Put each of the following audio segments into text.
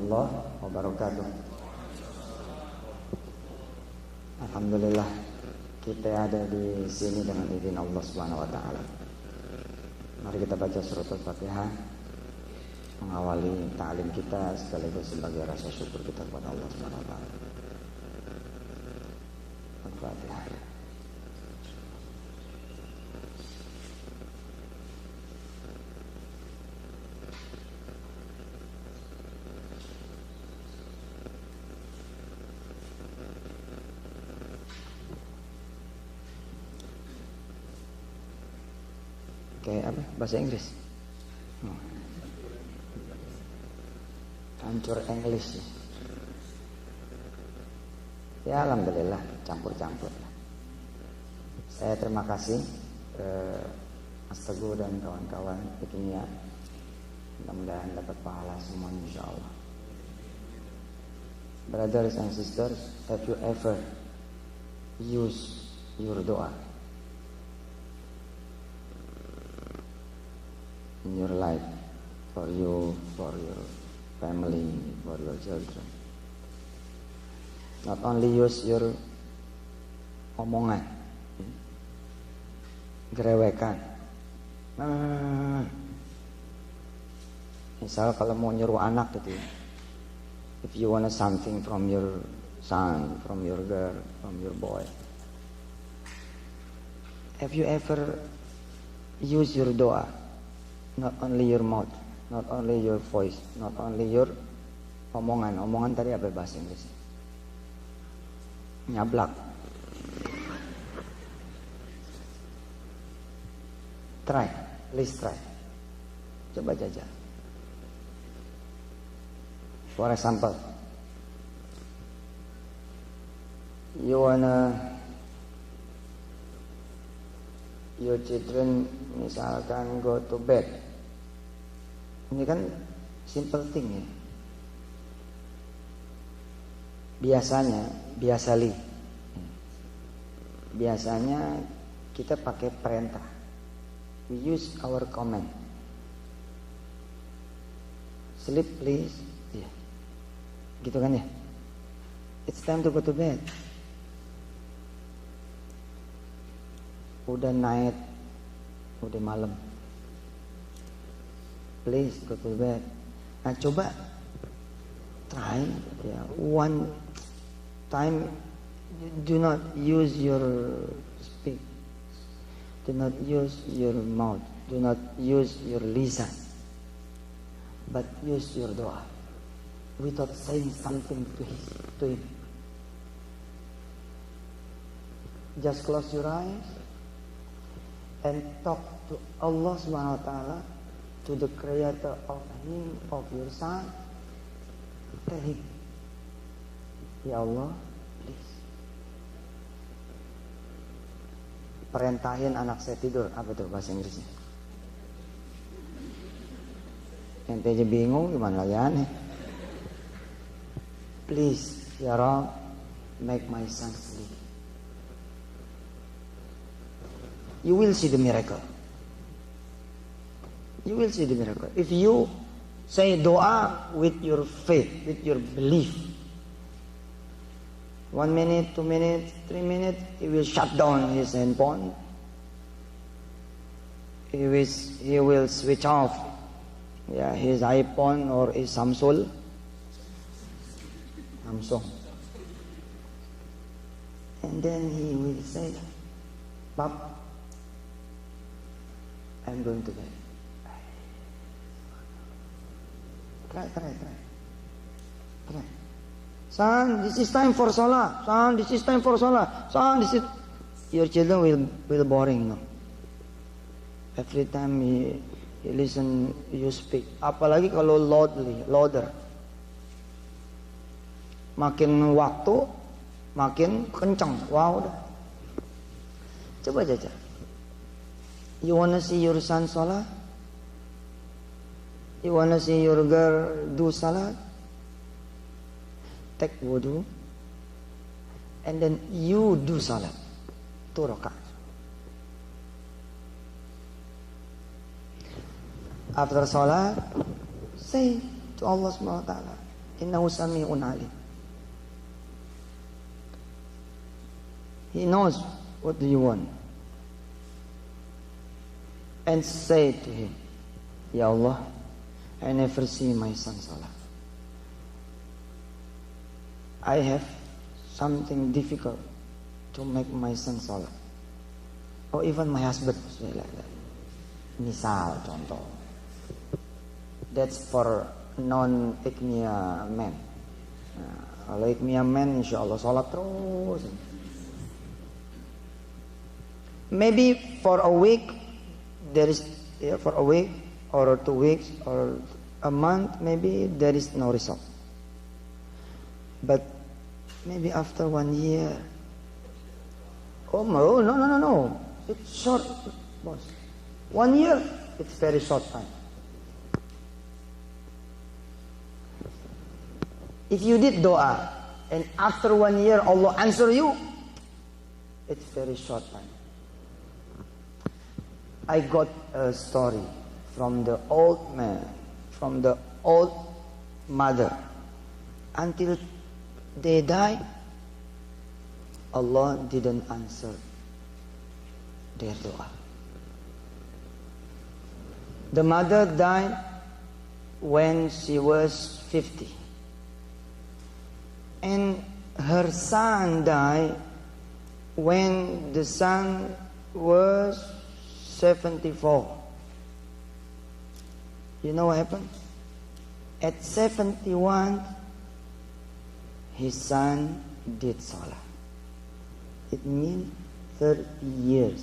warahmatullahi wabarakatuh. Alhamdulillah kita ada di sini dengan izin Allah Subhanahu wa taala. Mari kita baca surat Al-Fatihah mengawali ta'lim kita sekaligus sebagai rasa syukur kita kepada Allah Subhanahu wa taala. Al-Fatihah. Kayak apa? Bahasa Inggris. Hancur English. Ya alhamdulillah campur-campur. Saya terima kasih Mas Teguh dan kawan-kawan di kimia. Mudah-mudahan dapat pahala semua insyaallah. Brothers and sisters, have you ever used your doa in your life, for you, for your family, for your children? Not only use your omongan, gerewekan. Misal kalau mau nyuruh anak gitu, if you want something from your son, from your girl, from your boy, have you ever use your doa? Not only your mouth, not only your voice, not only your omongan. Omongan tadi apa bahasa Inggris? Nyablak. Try, please try. Coba jajal. For example, you wanna your children misalkan go to bed. Ini kan simple thing ya. Biasanya kita pakai perintah. We use our command. Sleep please. Yeah. Gitu kan ya. It's time to go to bed. Udah night, udah malam. Please go to bed. Nah coba try ya, one time. Do not use your speak. Do not use your mouth. Do not use your lisan. But use your doa without saying something to him. Just close your eyes and talk to Allah Subhanahu wa taala, to the creator of him, of your son. Tell him, ya Allah, please. Perintahin anak saya tidur. Apa tuh bahasa Inggrisnya? Ente aja bingung gimana lagi aneh. Please, ya Rabb, make my son sleep. You will see the miracle. You will see the miracle. If you say doa with your faith, with your belief, 1 minute, 2 minutes, 3 minutes, he will shut down his handphone. He will switch off his iPhone or his Samsung. And then he will say, Bab, I'm going to bed. Try. Son, this is time for salah. Son, this is time for salah. Son, this is... Your children will boring, no? Every time he listen, you speak. Apalagi kalau louder. Makin waktu, makin kencang. Wow, dah. Coba aja. You wanna see your son salah? You wanna see your girl do salat? Take wudu, and then you do salat 2 rakaat. After salat, say to Allah Subhanahu wa ta'ala, Innahu sami'un alim. He knows what do you want. And say to him, Ya Allah, I never see my son salah. I have something difficult to make my son salah. Or even my husband. Misal contoh. That's for non-ikmia men. Nah, kalau ikmia men insya Allah salat terus. Maybe for a week there is, for a week or 2 weeks or a month, maybe there is no result. But maybe after 1 year, oh no, it's short, boss. 1 year, it's very short time. If you did doa and after 1 year Allah answer you, it's very short time. I got a story from the old man, from the old mother. Until they died, Allah didn't answer their doa. The mother died when she was 50. And her son died when the son was 74. You know what happened? At 71, his son did salah. It means 30 years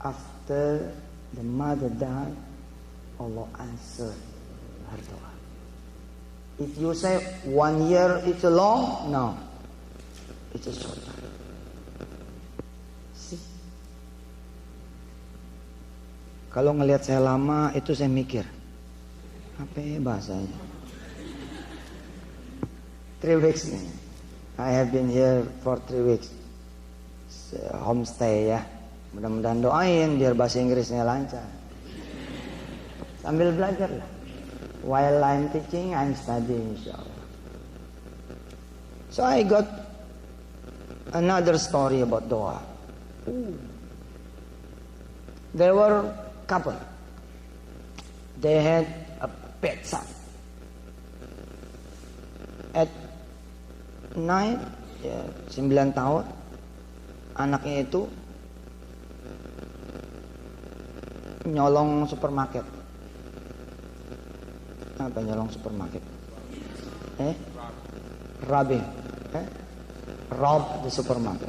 after the mother died, Allah answered her dua. If you say 1 year it's a long, no, it's a short time. See? Kalau ngelihat saya lama, itu saya mikir, apa ya bahasanya? 3 weeks nih. I have been here for 3 weeks. Homestay ya. Mudah-mudahan doain biar bahasa Inggrisnya lancar. Sambil belajar lah. While I'm teaching, I'm studying insyaAllah. So I got another story about doa. There were couple. They had a pet son. At 9, 9 tahun, anaknya itu nyolong supermarket. Apa nyolong supermarket? Robbing. Rob the supermarket.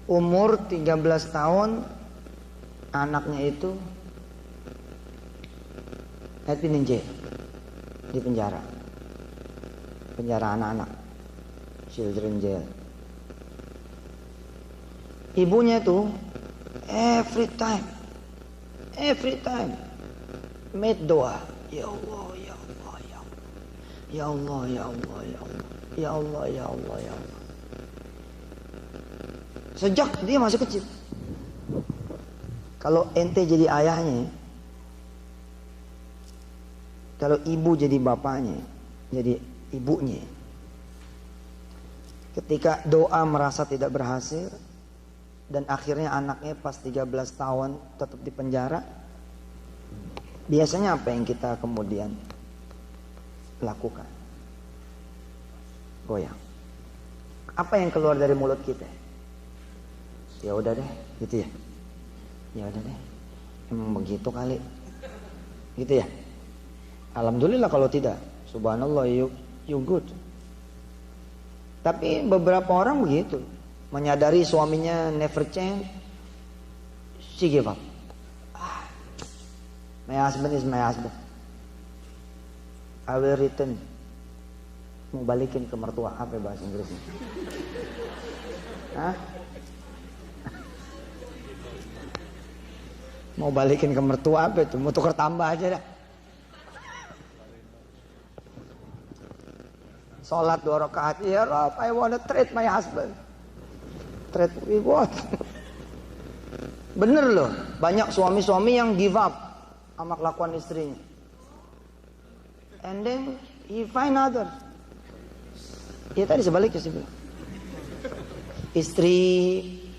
Umur 13 tahun, anaknya itu had been in jail, di penjara. Penjara anak-anak, children jail. Ibunya tuh every time made doa, ya Allah, ya Allah, ya Allah, ya Allah, ya Allah, ya Allah, ya Allah, ya Allah, ya Allah. Sejak dia masih kecil. Kalau ente jadi ayahnya, kalau ibu jadi bapaknya, jadi ibunya, ketika doa merasa tidak berhasil dan akhirnya anaknya pas 13 tahun tetap di penjara, biasanya apa yang kita kemudian lakukan? Goyang. Apa yang keluar dari mulut kita? Ya udah deh, gitu ya. Ya udah deh, emang begitu kali, gitu ya. Alhamdulillah kalau tidak, subhanallah, you good. Tapi beberapa orang begitu, menyadari suaminya never change, she give up. My husband is my husband, I will return. Mau balikin ke mertua, apa bahasa Inggrisnya? Hah? Mau balikin ke mertua apa itu? Mau tukar tambah aja dah. Salat 2 rakaat, ya Rob, I wanna trade my husband. Trade with what? Bener loh, banyak suami-suami yang give up. sama kelakuan istrinya. And then he find other. Ya tadi sebaliknya sih. Istri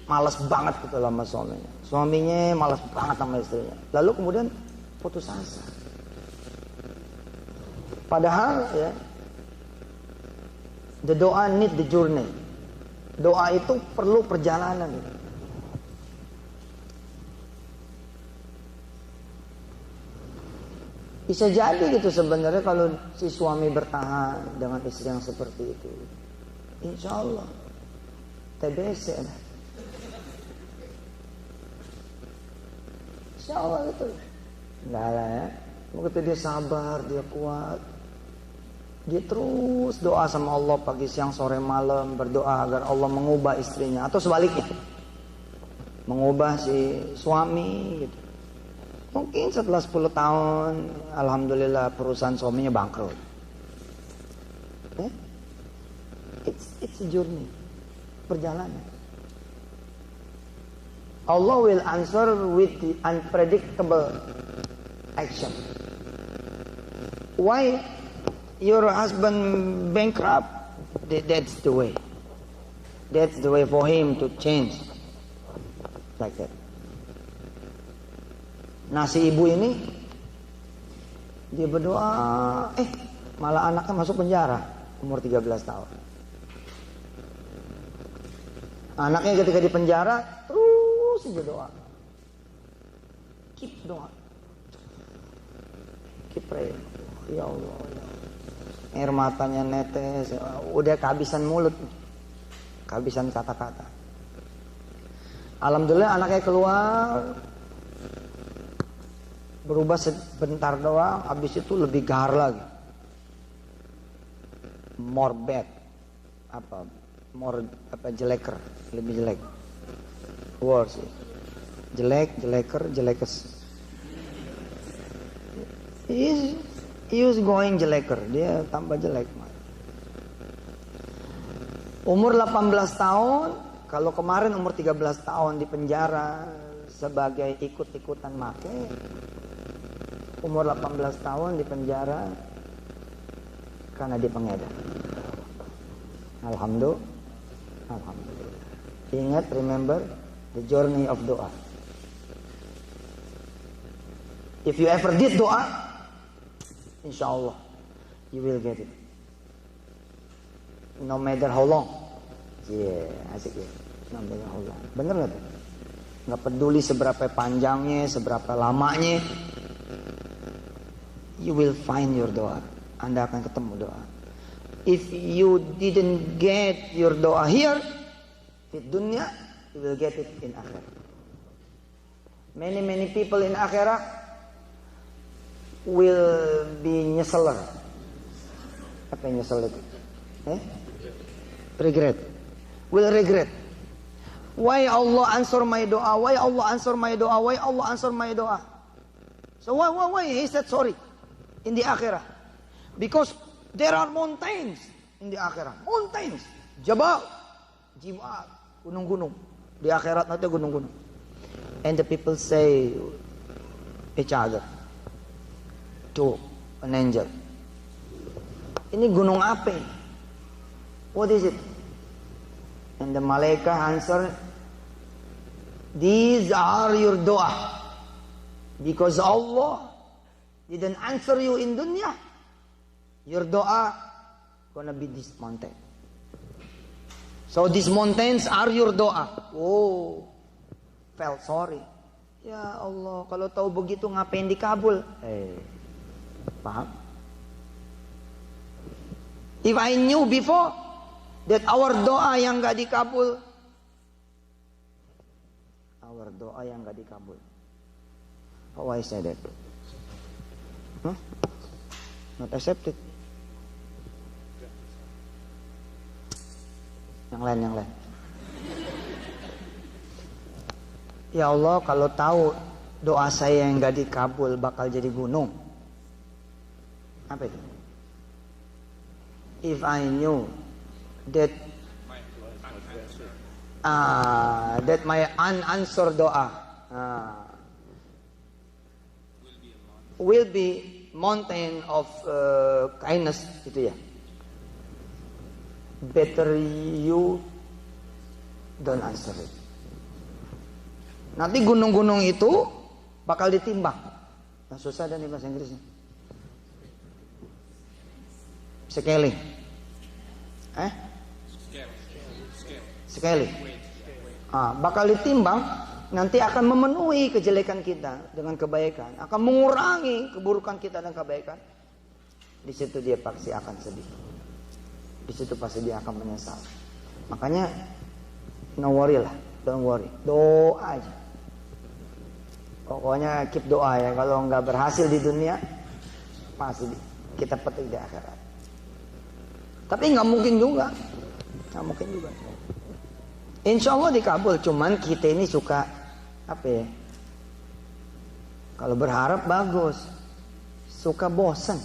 malas banget gitu sama suaminya. Suaminya malas banget sama istrinya. Lalu kemudian putus asa. Padahal ya, the doa need the journey. Doa itu perlu perjalanan. Bisa jadi gitu sebenarnya kalau si suami bertahan dengan istri yang seperti itu. Insya Allah TBC lah. Insya Allah itu. Enggak lah ya. Begitu dia sabar, dia kuat. Dia terus doa sama Allah pagi, siang, sore, malam. Berdoa agar Allah mengubah istrinya. Atau sebaliknya. Mengubah si suami gitu. Mungkin setelah 10 tahun, alhamdulillah perusahaan suaminya bangkrut. It's a journey, perjalanan. Allah will answer with the unpredictable action. Why your husband bankrupt? That's the way. That's the way for him to change. Like that. Nah si ibu ini dia berdoa, malah anaknya masuk penjara umur 13 tahun. Anaknya ketika di penjara terus aja doa. Keep doa. Keep praying. Ya Allah, ya. Air matanya netes, udah kehabisan mulut. Kehabisan kata-kata. Alhamdulillah anaknya keluar. Berubah sebentar doang, habis itu lebih gahar lagi. More bad. Jeleker, lebih jelek. Worse. Jeleker. He was going jeleker, dia tambah jelek. Umur 18 tahun, kalau kemarin umur 13 tahun di penjara sebagai ikut-ikutan make, umur 18 tahun di penjara karena dia pengedar. Alhamdulillah. Ingat, remember the journey of doa. If you ever did doa, insyaAllah you will get it. No matter how long. Asik ya. No matter how long. Bener gak tuh? Gak peduli seberapa panjangnya, seberapa lamanya, you will find your doa. Anda akan ketemu doa. If you didn't get your doa here di dunia, you will get it in akhirat. Many people in akhirat will be nyeseler. Apa yang nyesel itu? Regret. Will regret. Why Allah answer my doa? Why Allah answer my doa? Why Allah answer my doa? So why he said sorry in the akhirah? Because there are mountains in the akhirah. Mountains, jabal, gunung-gunung. Di akhirat nanti gunung-gunung. And the people say each other to an angel. Ini gunung apa? What is it? And the malaikat answer, these are your doa. Because Allah didn't answer you in dunya, your doa gonna be this mountain. So these mountains are your doa. Oh, felt sorry. Ya Allah, kalau tahu begitu ngapain dikabul? Paham? If I knew before that our doa yang gak dikabul, how I say that? Not accepted. Yang lain. Ya Allah, kalau tahu doa saya yang gak dikabul bakal jadi gunung. Apa itu? If I knew that my unanswered doa will be mountain of kindness itu ya. Better you don't answer it. Nanti gunung-gunung itu bakal ditimbang. Nah, susah dan bahasa Inggrisnya. Scaling. Scaling. Bakal ditimbang, nanti akan memenuhi kejelekan kita dengan kebaikan, akan mengurangi keburukan kita dan kebaikan. Di situ dia pasti akan sedih. Di situ pasti dia akan menyesal. Makanya no worry lah, don't worry. Doa aja. Pokoknya keep doa ya. Kalau nggak berhasil di dunia, pasti kita petik di akhirat. Tapi nggak mungkin juga, nggak mungkin juga. Insya Allah dikabul. Cuman kita ini suka apa ya? Kalau berharap bagus, suka bosan.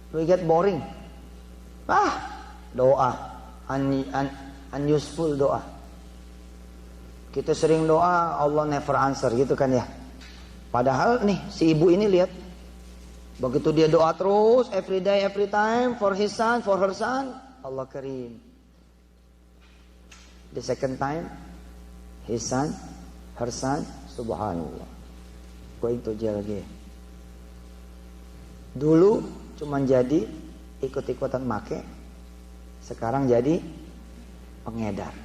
We get boring. Doa unuseful doa. Kita sering doa, Allah never answer gitu kan ya. Padahal nih si ibu ini lihat, begitu dia doa terus every day every time for his son, for her son, Allah karim. The second time his son, her son, subhanallah, going to jail again. Dulu cuman jadi ikut-ikutan make, sekarang jadi pengedar,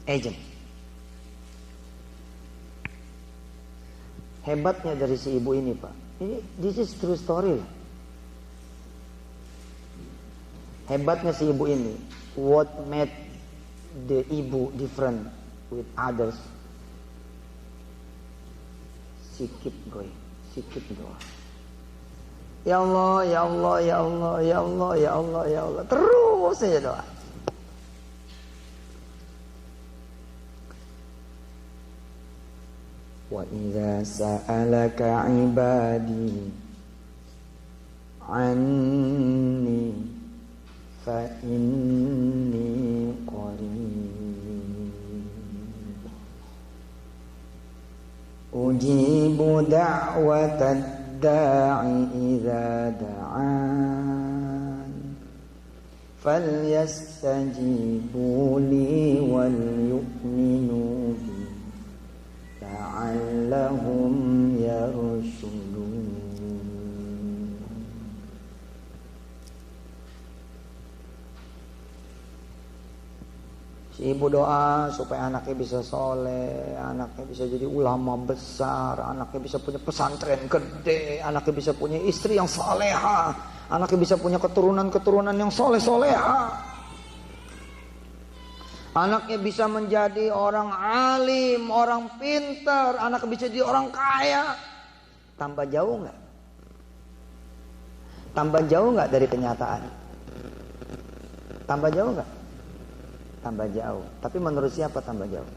agent. Hebatnya dari si ibu ini Pak, this is true story. Hebatnya si ibu ini, what made the ibu different with others? She keep going, she keep going. Ya Allah, ya Allah, ya Allah, ya Allah, ya Allah, ya Allah, terus saja doa. Wa idza sa'alaka 'ibadi 'anni fa inni qarib ujibu da'watad da'i idza da'an falyastajibu li wal yu'minu bi la'allahum yarshudun. Si ibu doa supaya anaknya bisa soleh, anaknya bisa jadi ulama besar, anaknya bisa punya pesantren gede, anaknya bisa punya istri yang soleha, anaknya bisa punya keturunan-keturunan yang soleh-soleha. Anaknya bisa menjadi orang alim, orang pintar, anaknya bisa jadi orang kaya. Tambah jauh nggak? Tambah jauh nggak dari kenyataan? Tambah jauh nggak? Tambah jauh. Tapi menurut siapa tambah jauh?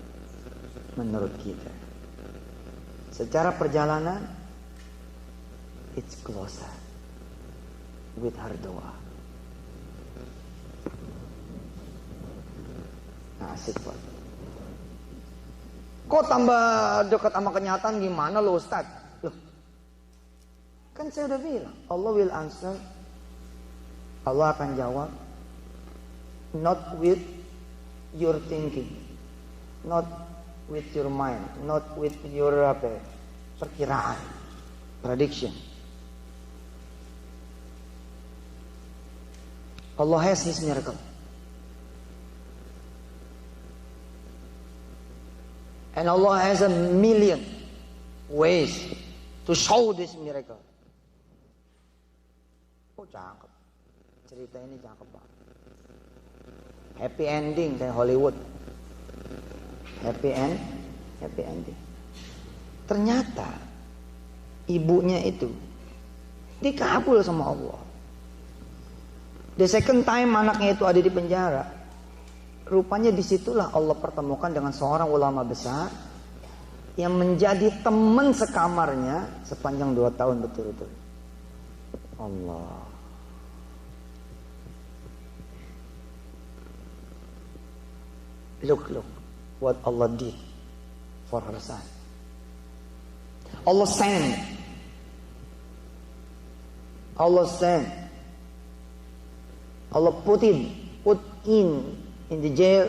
Menurut kita. Secara perjalanan, it's closer with her doa. Asik Pak. Kok tambah dekat sama kenyataan gimana lo Ustaz? Loh, kan saya udah bilang Allah will answer. Allah akan jawab. Not with your thinking, not with your mind, not with your perkiraan, prediction. Allah has his miracle. And Allah has a million ways to show this miracle. Oh cakep. Cerita ini cakep banget. Happy ending kayak Hollywood. Happy ending. Ternyata ibunya itu dikabul sama Allah. The second time anaknya itu ada di penjara. Rupanya disitulah Allah pertemukan dengan seorang ulama besar yang menjadi teman sekamarnya sepanjang 2 tahun betul-betul. Allah. Look what Allah did for her son. Allah sent Allah sent, Allah put in the jail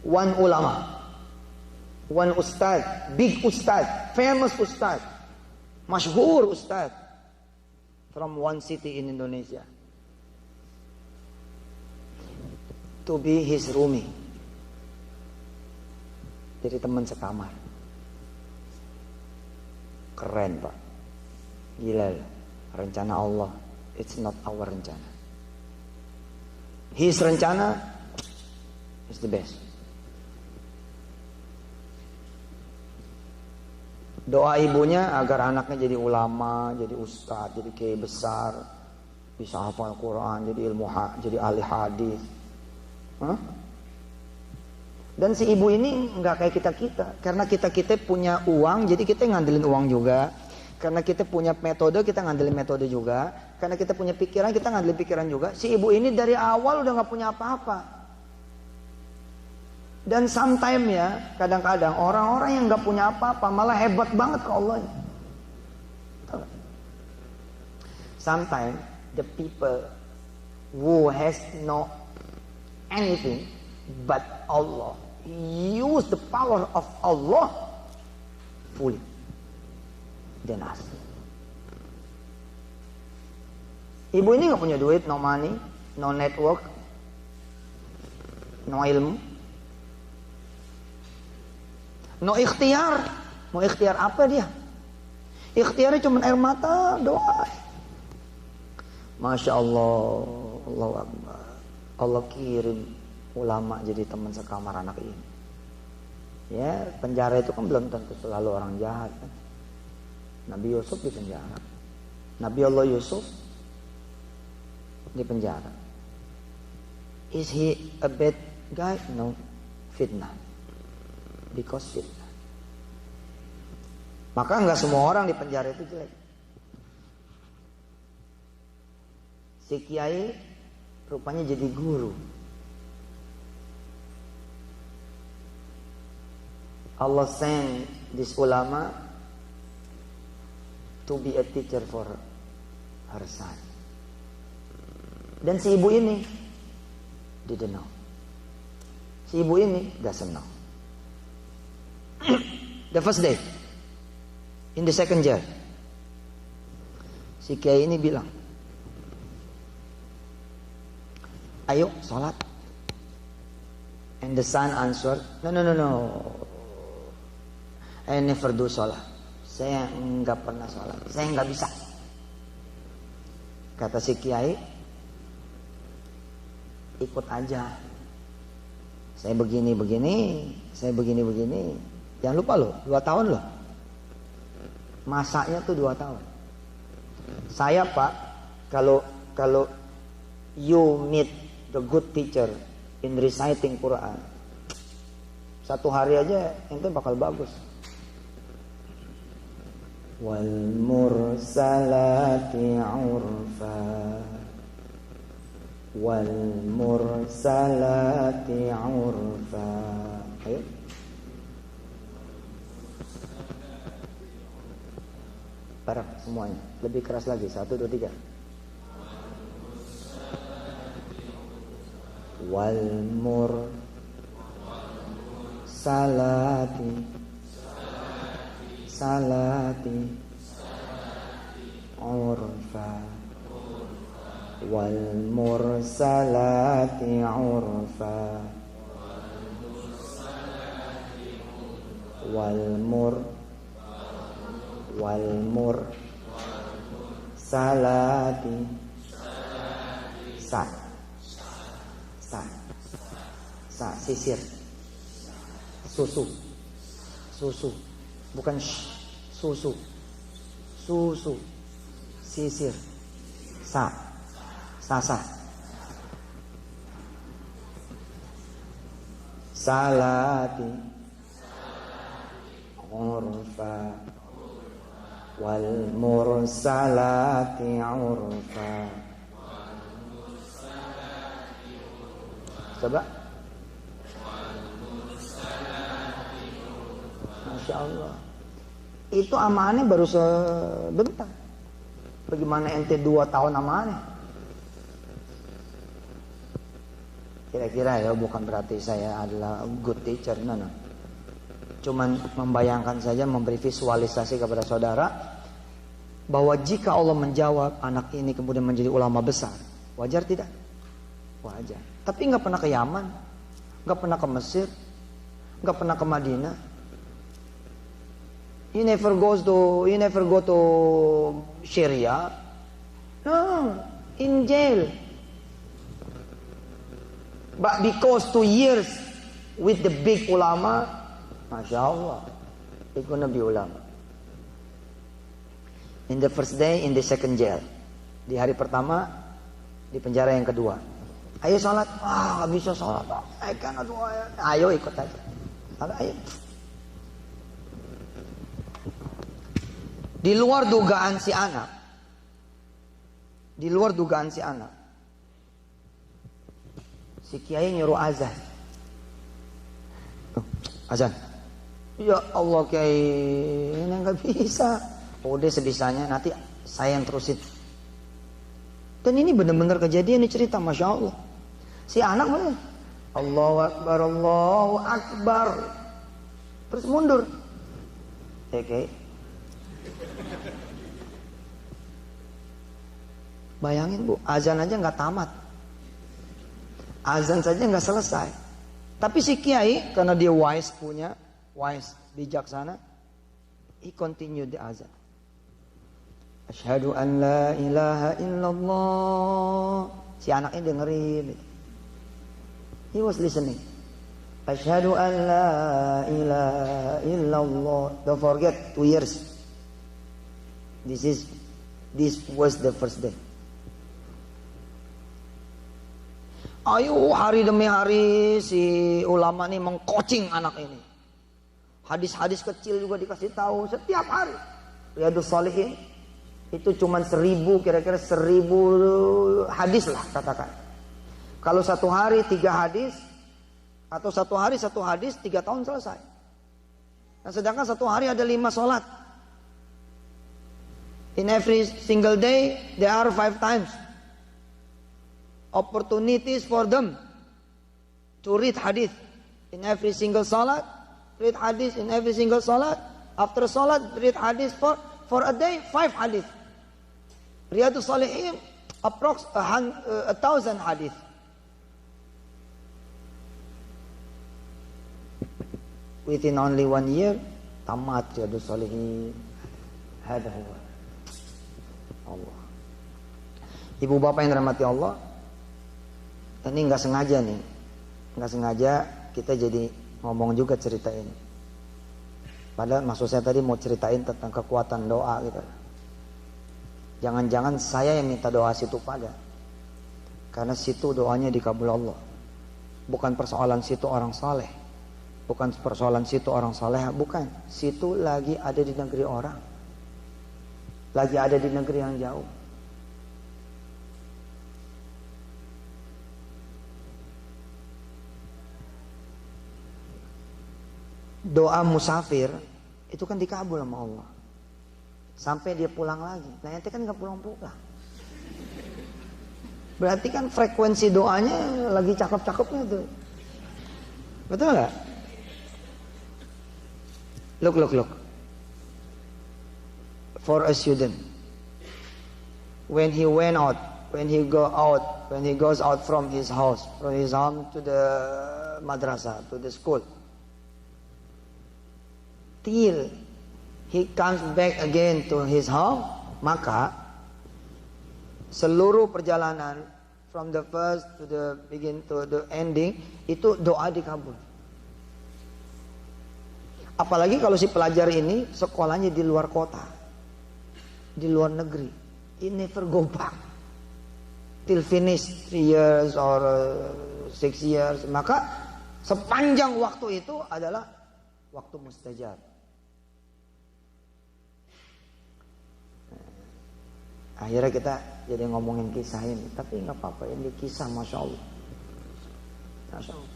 one ulama, one ustad, big ustad, famous ustad, masyhur ustad from one city in Indonesia, to be his roomie. Jadi teman sekamar. Keren Pak. Gila. Rencana Allah. It's not our rencana. His rencana is the best. Doa ibunya agar anaknya jadi ulama, jadi ustadz, jadi kiai besar, bisa hafal Quran, jadi jadi ahli hadis. Dan si ibu ini nggak kayak kita, karena kita punya uang, jadi kita ngandelin uang juga. Karena kita punya metode, kita ngandelin metode juga. Karena kita punya pikiran, kita ngandelin pikiran juga. Si ibu ini dari awal udah nggak punya apa-apa. Dan sometimes ya, kadang-kadang orang-orang yang nggak punya apa-apa malah hebat banget ke Allah. Sometimes the people who has no anything but Allah use the power of Allah fully than us. Ibu ini nggak punya duit, no money, no network, no ilmu, no ikhtiar. Mau ikhtiar apa dia? Ikhtiarnya cuma air mata, doa. Masya Allah, Allahu Akbar. Allah kirim ulama jadi teman sekamar anak ini. Ya, penjara itu kan belum tentu selalu orang jahat kan. Nabi Yusuf di penjara. Nabi Allah Yusuf di penjara. Is he a bad guy? No. Fitnah. Because fitnah. Maka nggak semua orang di penjara itu jelek. Si kiai rupanya jadi guru. Allah send this ulama to be a teacher for her son. Dan si ibu ini didn't know. Si ibu ini doesn't know. The first day, in the second jail, si kiai ini bilang, ayo sholat. And the son answered, no. I never do sholat. Saya enggak pernah sholat. Saya enggak bisa. Kata si kiai, ikut aja. Saya begini. Saya begini. Jangan lupa loh, 2 tahun loh. Masaknya tuh 2 tahun. Saya Pak, kalau you meet the good teacher in reciting Quran, 1 hari aja ente bakal bagus. Wal mursalati urfa, wal mursalati urfa. Ayo. Bareng semuanya. Lebih keras lagi. 1, 2, 3. Wal mursalati urfa, wal mursalati urfa, wal mursalati sisir, susu, bukan susu, sisir, sasa, salati, urfa, wal mursalati urfa. Coba. Masya Allah. Itu amannya baru sebentar. Bagaimana ente 2 tahun amanah? Kira-kira ya, bukan berarti saya adalah good teacher, no. Cuman membayangkan saja, memberi visualisasi kepada saudara bahwa jika Allah menjawab anak ini kemudian menjadi ulama besar, wajar tidak? Wajar. Tapi nggak pernah ke Yaman, nggak pernah ke Mesir, nggak pernah ke Madinah. He never go to Syria. No, in jail. But because 2 years with the big ulama, Masya Allah, he gonna be ulama. In the first day, in the second jail. Di hari pertama, di penjara yang kedua. Ayo sholat. Gak bisa sholat. I cannot do it. Ayo ikut aja. Ayo. Di luar dugaan si anak. Si kiai nyuruh azan. Azan. Ya Allah kiai, ini nggak bisa. Udah sebisanya, nanti saya yang terusin. Dan ini benar-benar kejadian, ini cerita, Masya Allah. Si anak mana? Allahu Akbar, Allahu Akbar. Terus mundur. Oke. Bayangin Bu, azan aja nggak tamat. Azan saja nggak selesai. Tapi si kiai, karena dia wise, bijaksana, he continue the azan. Asyhadu an la ilaha illallah. Si anaknya dengerin. He was listening. Asyhadu an la ilaha illallah. Don't forget 2 years. This was the first day. Ayo hari demi hari si ulama ini mengcoaching anak ini. Hadis-hadis kecil juga dikasih tahu setiap hari. Riyadhus Shalihin itu cuma 1000, kira-kira 1000 hadis lah katakan. Kalau 1 hari 3 hadis, atau 1 hari 1 hadis, 3 tahun selesai. Nah, sedangkan 1 hari ada 5 sholat. In every single day there are 5 times opportunities for them to read hadith. In every single salat, read hadith. In every single salat, after salat, read hadith for a day, 5 hadith. Riyadhus Shalihin approx 1,000 hadith. Within only 1 year, tamat Riyadhus Shalihin. Hada huwa Allah. Ibu bapak yang dirahmati Allah, ini nggak sengaja kita jadi ngomong juga cerita ini. Padahal maksud saya tadi mau ceritain tentang kekuatan doa gitu. Jangan-jangan saya yang minta doa situ pada, karena situ doanya dikabul Allah. Bukan persoalan situ orang saleh, bukan persoalan situ orang saleh, bukan. Situ lagi ada di negeri orang, lagi ada di negeri yang jauh. Doa musafir itu kan dikabul sama Allah sampai dia pulang lagi. Nah ente kan gak pulang-pulang, berarti kan frekuensi doanya lagi cakep-cakepnya tuh. Betul gak? Look. For a student, when he goes out from his house, from his home to the madrasah, to the school, till he comes back again to his home, maka seluruh perjalanan from the first to the begin to the ending itu doa dikabul. Apalagi kalau si pelajar ini sekolahnya di luar kota, di luar negeri, he never go back till finish 3 years or 6 years, maka sepanjang waktu itu adalah waktu mustajab. Akhirnya kita jadi ngomongin kisah ini, tapi nggak apa-apa, ini kisah Masya Allah. Masya Allah.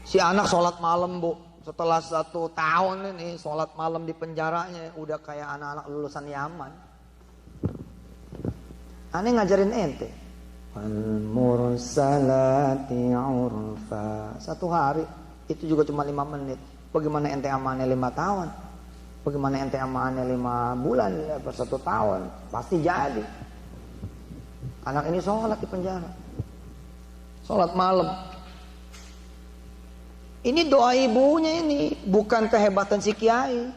Si anak sholat malam Bu, setelah 1 tahun ini sholat malam di penjaranya, udah kayak anak-anak lulusan Yaman. Aneh ngajarin ente. Wal mursalati urfa. 1 hari itu juga cuma 5 menit. Bagaimana ente sama aneh 5 tahun? Bagaimana ente sama aneh 5 bulan per 1 tahun? Pasti jadi. Anak ini sholat di penjara. Sholat malam. Ini doa ibunya ini, bukan kehebatan si kiai.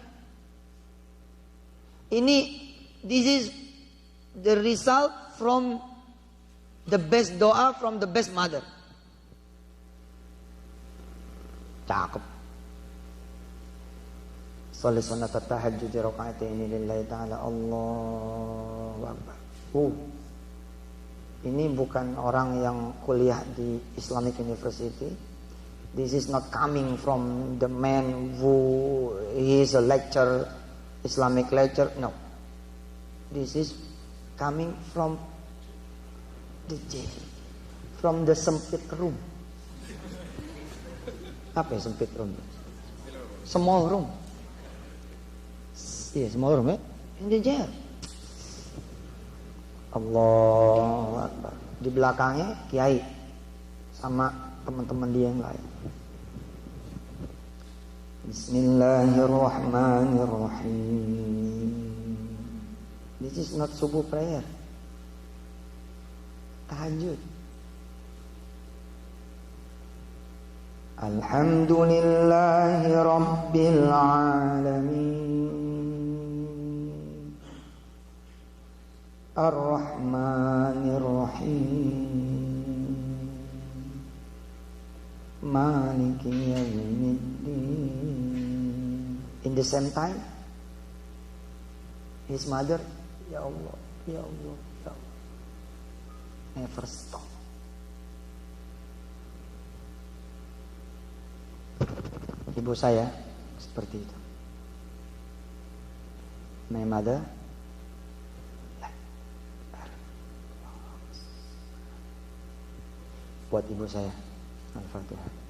This is the result from the best doa from the best mother. Cakep. Sholli sunat tahajjud raka'ataini lillahi ta'ala. Allahu Akbar. Ini bukan orang yang kuliah di Islamic University. This is not coming from the man who is a lecturer, Islamic lecturer. No. This is coming from the jail, from the sempit room. Apa ya sempit room? Small room. Iya, small room ya. In the jail. Allahu Akbar. Di belakangnya kiai sama teman-teman dia yang lain. Bismillahirrahmanirrahim. This is not subuh prayer. Tahajud. Alhamdulillahi Rabbil Alamin. Ar-Rahmanir-Rahim. Maliki yaumiddin. In the same time, his mother, Ya Allah, Ya Allah, Ya Allah, never stop. Ibu saya seperti itu. My mother, buat ibu saya Al-Fatihah.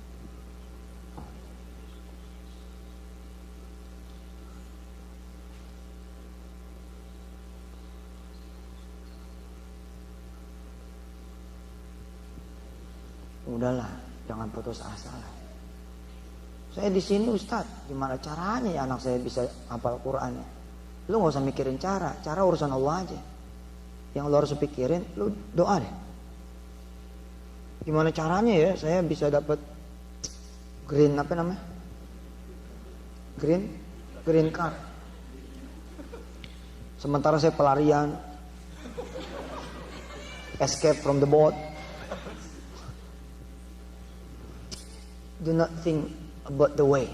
Udahlah, jangan putus asa lah. Saya di sini Ustaz, gimana caranya ya anak saya bisa hafal Qur'annya? Lu nggak usah mikirin cara urusan Allah aja. Yang lu harus pikirin, lu doa deh. Gimana caranya ya saya bisa dapat green apa namanya? Green card. Sementara saya pelarian, escape from the boat. Do not think about the way.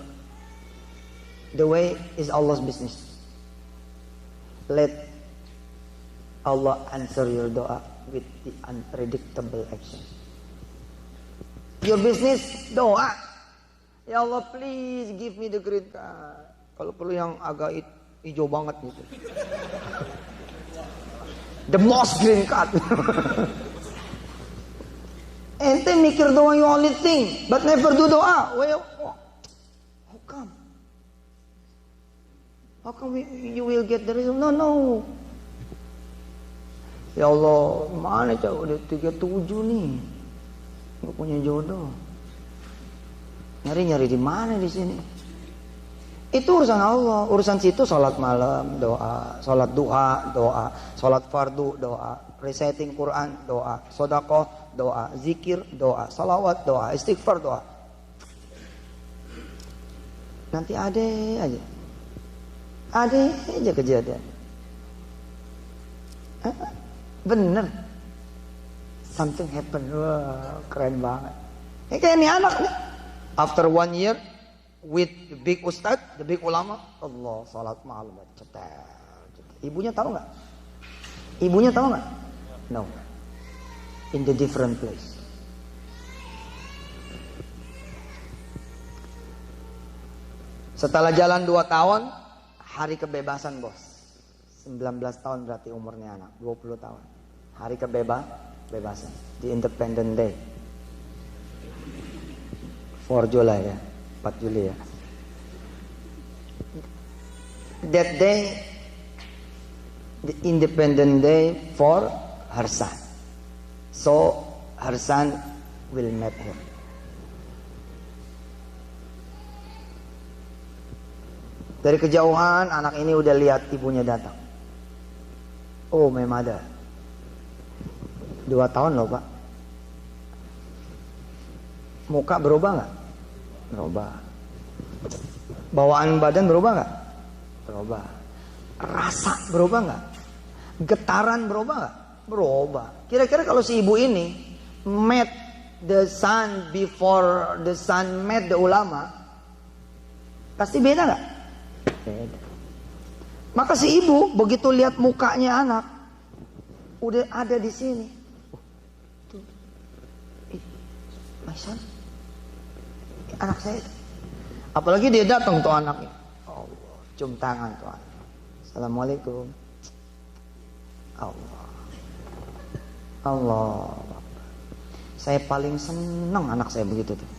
The way is Allah's business. Let Allah answer your doa with the unpredictable action. Your business doa. Ya Allah, please give me the green card. Kalau perlu yang agak hijau banget gitu. The most green card. Ente mikir doa you only think, but never do doa. Well, how come? How come you will get the result? No. Ya Allah, mana cak udah 37 nih. Gak punya jodoh. Nyari di mana di sini? Itu urusan Allah. Urusan situ salat malam doa, salat duha doa, salat fardu doa, reciting Quran doa, sedekah doa, zikir doa, salawat doa, istighfar doa. Nanti ada aja kejadian. Bener. Something happen. Wah, keren banget. Ini kayak ini anak nih. After 1 year with the big ustad, the big ulama, Allah salat malam cetar. Ibunya tahu nggak? No. In the different place. Setelah jalan 2 tahun, hari kebebasan bos. 19 tahun berarti umurnya anak, 20 tahun. Hari kebebasan, di Independent Day. 4 July ya, 4 Juli ya. That day, the Independent Day for her son. So her son will meet him. Dari kejauhan anak ini udah lihat ibunya datang. Oh, my mother. 2 tahun loh, Pak. Muka berubah nggak? Berubah. Bawaan badan berubah nggak? Berubah. Rasa berubah nggak? Getaran berubah nggak? Berubah. Kira-kira kalau si ibu ini met the son before the son met the ulama, pasti beda nggak? Beda. Maka si ibu begitu lihat mukanya anak, udah ada di sini. My son, anak saya. Apalagi dia datang tuh anaknya. Allah, cium tangan tuh anak. Assalamualaikum. Allah. Saya paling senang anak saya begitu tuh.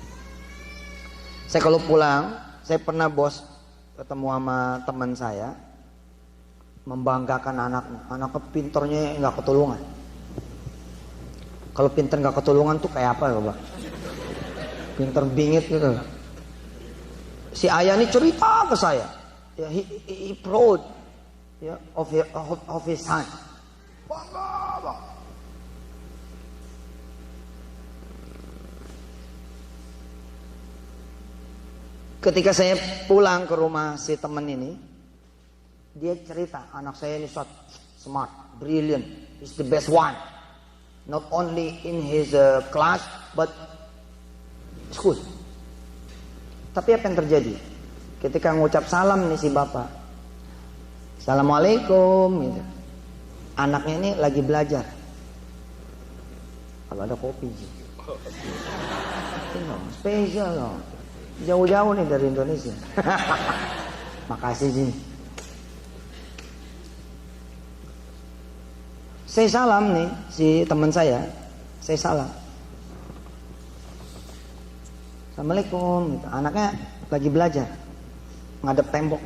Saya kalau pulang, saya pernah bos ketemu sama teman saya, membanggakan anaknya. Anaknya pinternya nggak ketulungan. Kalau pinter nggak ketulungan tuh kayak apa ya, Pak? Pinter bingit gitu. Si ayah ini cerita ke saya, ya, he proud, ya, of his son. Bangga, Bang. Ketika saya pulang ke rumah si teman ini, dia cerita, anak saya ini smart, brilliant, is the best one. Not only in his class, but school. Tapi apa yang terjadi? Ketika ngucap salam nih si bapak, Assalamualaikum, gitu. Anaknya ini lagi belajar. Kalau ada kopi, spesial loh. Jauh-jauh nih dari Indonesia. Makasih Ji. Saya salam nih si teman saya salam. Assalamualaikum. Gitu. Anaknya lagi belajar, ngadep tembok.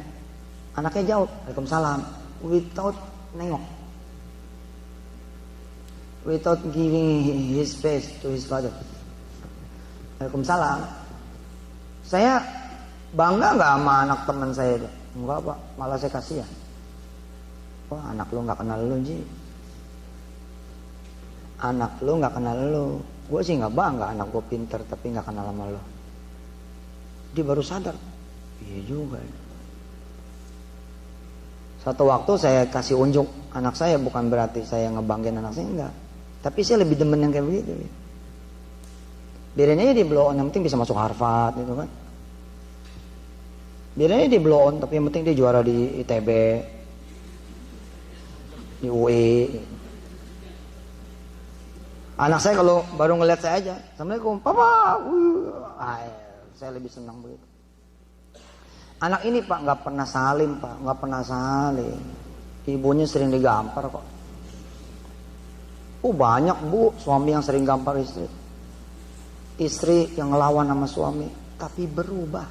Anaknya jawab, Waalaikumsalam, without nengok, without giving his face to his father. Waalaikumsalam. Saya bangga nggak sama anak teman saya itu? Enggak, Pak, malah saya kasihan. Wah, anak lu nggak kenal lu, Ji. Anak lu nggak kenal lu. Gue sih nggak bangga anak gue pinter tapi nggak kenal sama lu. Dia baru sadar. Iya juga. Satu waktu saya kasih unjuk anak saya, bukan berarti saya ngebanggain anak saya, enggak. Tapi saya lebih demen yang kayak begitu. Biarin aja dia blow on, yang penting bisa masuk Harvard gitu kan. Biarin aja dia blow on, tapi yang penting dia juara di ITB, di UE. Anak saya kalau baru ngeliat saya aja, Assalamualaikum, Papa. Saya lebih senang begitu. Anak ini Pak nggak pernah salim, Pak, nggak pernah salim. Ibunya sering digampar kok. Banyak Bu suami yang sering gampar istri. Istri yang ngelawan sama suami, tapi berubah.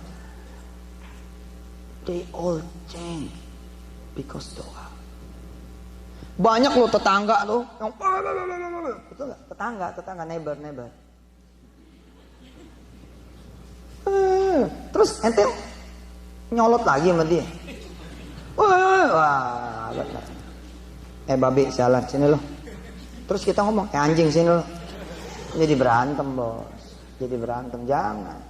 They all change because doa. Banyak loh tetangga loh yang betul nggak? Tetangga neighbor. Terus ente nyolot lagi sama dia. Wah, babi jalan sini loh. Terus kita ngomong, anjing sini loh. Jadi berantem bos. Jadi berantem, jangan.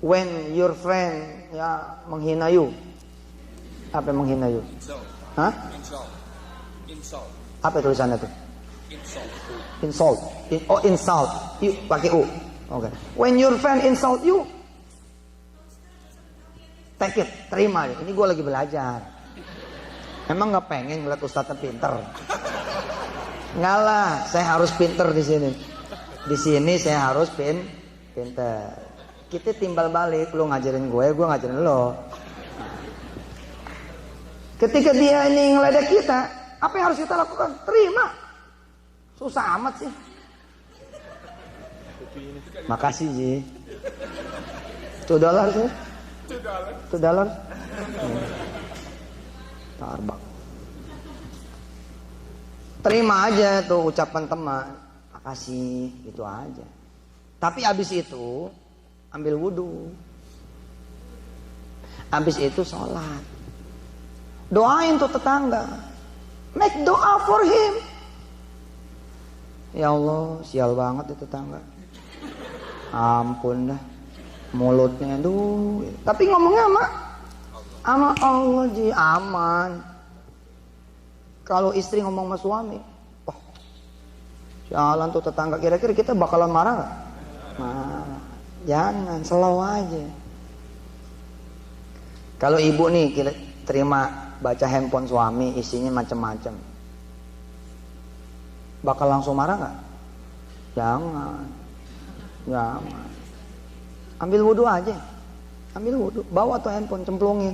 When your friend ya menghina you, apa yang menghina you? Hah? Insult. Apa tulisannya tuh? Insult. Insult. Pakai U. Oke. When your friend insult you, take it, terima. Ini gue lagi belajar. Emang nggak pengen ngeliat ustadznya pinter? Nggak lah, saya harus pinter di sini. Di sini saya harus pinter. Kita timbal balik, lu ngajarin gue ngajarin lo. Ketika dia ini ngeledek kita, apa yang harus kita lakukan? Terima. Susah amat sih. Makasih Ji. $2 sih. $2. Tarbak. Terima aja tuh ucapan teman, makasih, gitu aja. Tapi abis itu ambil wudhu, abis itu sholat, doain tuh tetangga, make doa for him. Ya Allah, sial banget itu tetangga. Ampun dah, mulutnya aduh. Tapi ngomongnya sama Allah ji, aman. Kalau istri ngomong sama suami, wah, sialan tuh tetangga. Kira-kira kita bakalan marah nggak? Marah. Jangan, slow aja. Kalau ibu nih terima baca handphone suami, isinya macam-macam, bakal langsung marah nggak? Jangan. Ambil wudhu aja, ambil wudhu, bawa tuh handphone, cemplungin.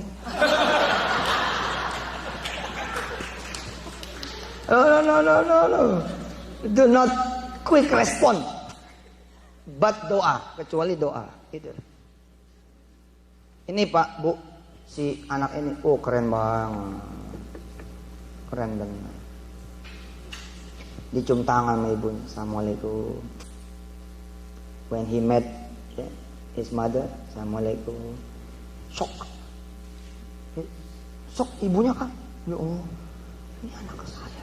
No. Do not quick respond, but doa, kecuali doa. Gitu. Ini Pak, Bu, si anak ini, oh keren banget, keren banget. Dicium tangan sama ibunya, assalamualaikum. When he met his mother, assalamualaikum. Shock ibunya kan, ya Allah, ini anak saya.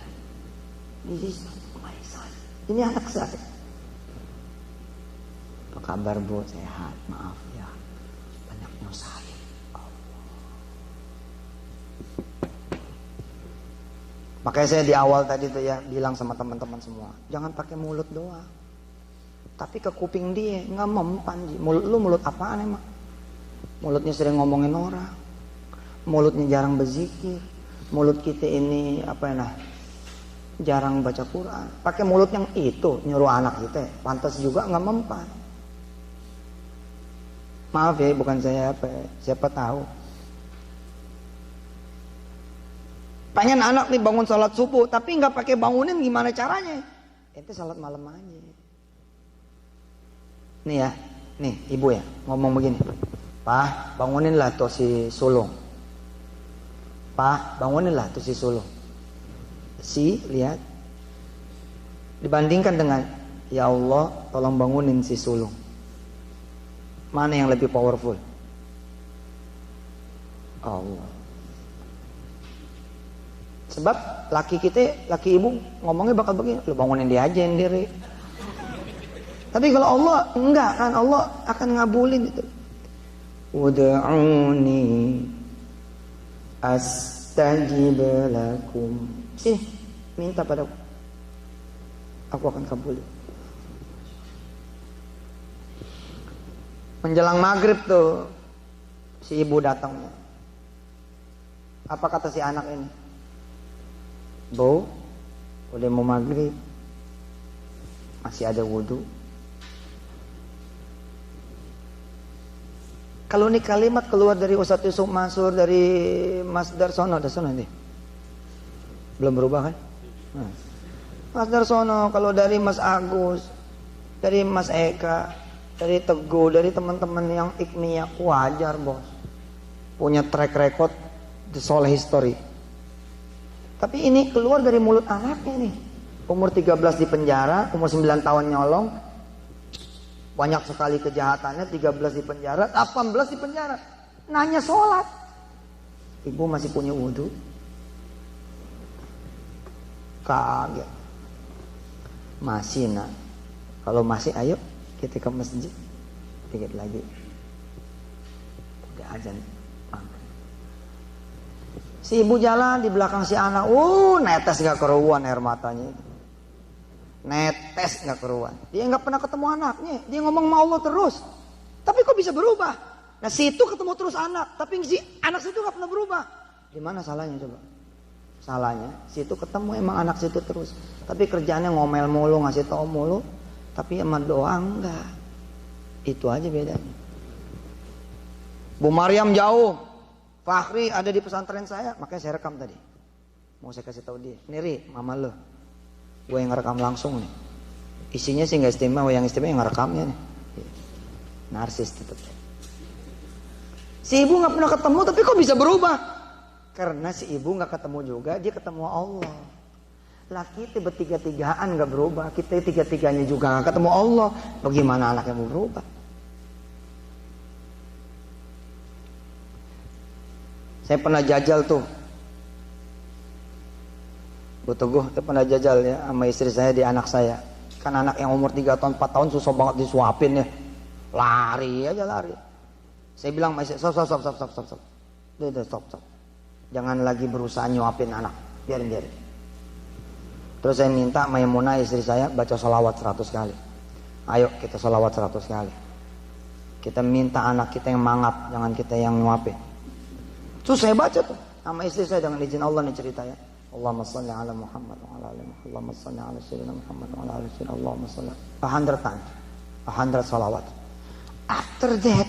This is my son. Ini anak saya. Apa kabar Bu? Sehat, maaf ya, banyak nyusahin. Makanya saya di awal tadi tuh ya bilang sama teman-teman semua, jangan pakai mulut doang, tapi ke kuping dia nggak mempan. Mulut lu mulut apaan emang? Mulutnya sering ngomongin orang, mulutnya jarang berzikir, mulut kita ini apa ya nah, jarang baca Quran. Pakai mulut yang itu nyuruh anak kita, pantas juga nggak mempan. Maaf ya, bukan saya apa, siapa tahu. Pengen anak nih bangun sholat subuh, tapi nggak pakai bangunin, gimana caranya? Ente sholat malam aja. Nih ya, nih ibu ya ngomong begini, Pak banguninlah tuh si sulung. Pak banguninlah tuh si sulung. Si lihat, dibandingkan dengan ya Allah tolong bangunin si sulung, mana yang lebih powerful? Allah. Sebab laki ibu ngomongnya bakal begini, lu bangunin dia aja sendiri. Tapi kalau Allah enggak kan, Allah akan ngabulin itu. Ud'uni astajib lakum. Sini, minta padaku, aku akan kabulin. Menjelang maghrib tuh si ibu datangnya. Apa kata si anak ini? Bu, udah mau maghrib, masih ada wudhu. Kalau ini kalimat keluar dari Ustadz Yusuf Mansur, dari Mas Darsono nih, belum berubah kan? Mas Darsono, kalau dari Mas Agus, dari Mas Eka, dari Teguh, dari teman-teman yang ikmiyah, wajar bos, punya track record the soleh history. Tapi ini keluar dari mulut anaknya nih, umur 13 di penjara, umur 9 tahun nyolong, banyak sekali kejahatannya, 13 di penjara, 18 di penjara, nanya sholat. Ibu masih punya wudhu? Kaget. Masih nak. Kalau masih ayo kita ke masjid. Dikit lagi udah azan. Si ibu jalan di belakang si anak, netes gak keruan air matanya. Netes gak keruan. Dia gak pernah ketemu anaknya. Dia ngomong sama Allah terus. Tapi kok bisa berubah? Nah situ ketemu terus anak, tapi si anak situ gak pernah berubah. Di mana salahnya coba? Salahnya situ ketemu emang anak situ terus, tapi kerjaannya ngomel mulu, ngasih tau mulu, tapi sama doa enggak. Itu aja bedanya. Bu Maryam jauh, Fahri ada di pesantren saya, makanya saya rekam tadi. Mau saya kasih tahu dia, Niri, mama lo, gue yang ngerekam langsung nih. Isinya sih nggak istimewa, yang istimewa yang ngerekamnya nih. Narsis tetap. Si ibu nggak pernah ketemu, tapi kok bisa berubah? Karena si ibu nggak ketemu juga, dia ketemu Allah. Lah kita bertiga-tigaan nggak berubah, kita tiga-tiganya juga nggak ketemu Allah, bagaimana anaknya mau berubah? Saya pernah jajal tuh, Bu Teguh, saya pernah jajal ya sama istri saya di anak saya. Kan anak yang umur 3 tahun 4 tahun susah banget disuapin ya, lari aja lari. Saya bilang sama istri, stop. Udah stop. Jangan lagi berusaha nyuapin anak, biarin. Terus saya minta Maimunah istri saya baca sholawat 100 kali. Ayo kita sholawat 100 kali. Kita minta anak kita yang mangap, jangan kita yang nyuapin. Terus saya baca tuh sama istri saya dengan izin Allah nih ceritanya. Allahumma salli ala Muhammad wa ala ali Muhammad. Allahumma salli ala sayyidina Muhammad wa ala ali sayyidina. Allahumma salli 100 times. 100 sholawat. After that,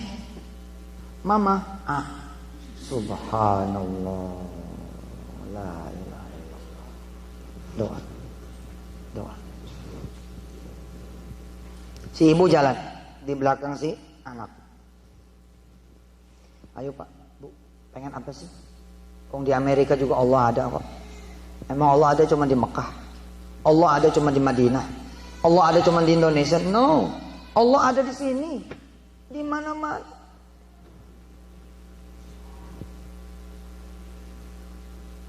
Mama, subhanallah, la ilaha illallah. Doa. Si ibu jalan di belakang si anak. Ayo Pak, Bu, pengen apa sih? Kong di Amerika juga Allah ada kok. Emang Allah ada cuma di Mekah? Allah ada cuma di Madinah? Allah ada cuma di Indonesia? No, Allah ada di sini, di mana-mana.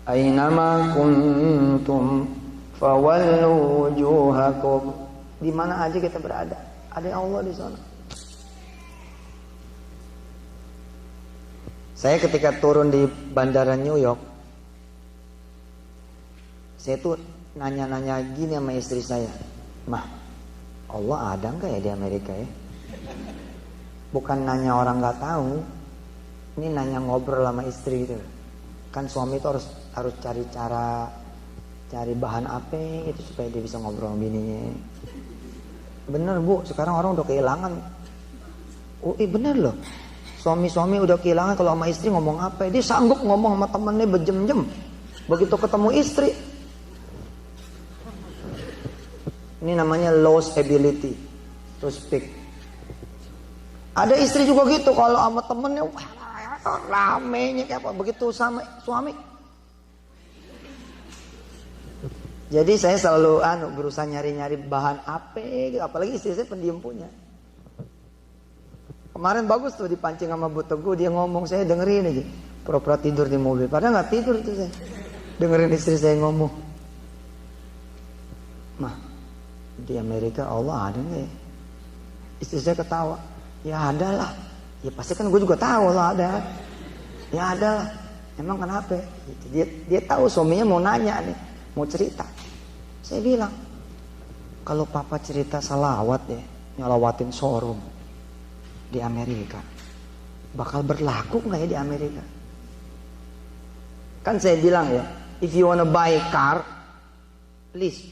Ainama kuntum fawallu wujuhakum. Di mana aja kita berada, ada Allah di sana. Saya ketika turun di bandara New York, saya tuh nanya-nanya gini sama istri saya, Mah, Allah ada nggak ya di Amerika ya? Bukan nanya orang nggak tahu, ini nanya ngobrol sama istri itu. Kan suami itu harus cari cara, cari bahan apa itu supaya dia bisa ngobrol sama bininya. Bener Bu, sekarang orang udah kehilangan. Oh bener loh, suami-suami udah kehilangan kalau sama istri ngomong apa. Dia sanggup ngomong sama temennya berjam-jam, begitu ketemu istri. Ini namanya lost ability to speak. Ada istri juga gitu, kalau sama temennya ramenya kayak apa, begitu sama suami. Jadi saya selalu berusaha nyari-nyari bahan apa gitu. Apalagi istri saya pendiam punya. Kemarin bagus tuh dipancing sama Bu Teguh, dia ngomong, saya dengerin aja. Pura-pura tidur di mobil, padahal nggak tidur itu saya. Dengerin istri saya ngomong. Mah, di Amerika Allah ada nggak ya? Istri saya ketawa. Ya ada lah. Ya pasti kan gue juga tahu lah ada. Ya ada lah. Emang kenapa? Dia tahu suaminya mau nanya nih, mau cerita. Saya bilang, kalau papa cerita salawat ya, nyalawatin showroom di Amerika, bakal berlaku nggak ya di Amerika? Kan saya bilang ya, if you wanna buy a car, please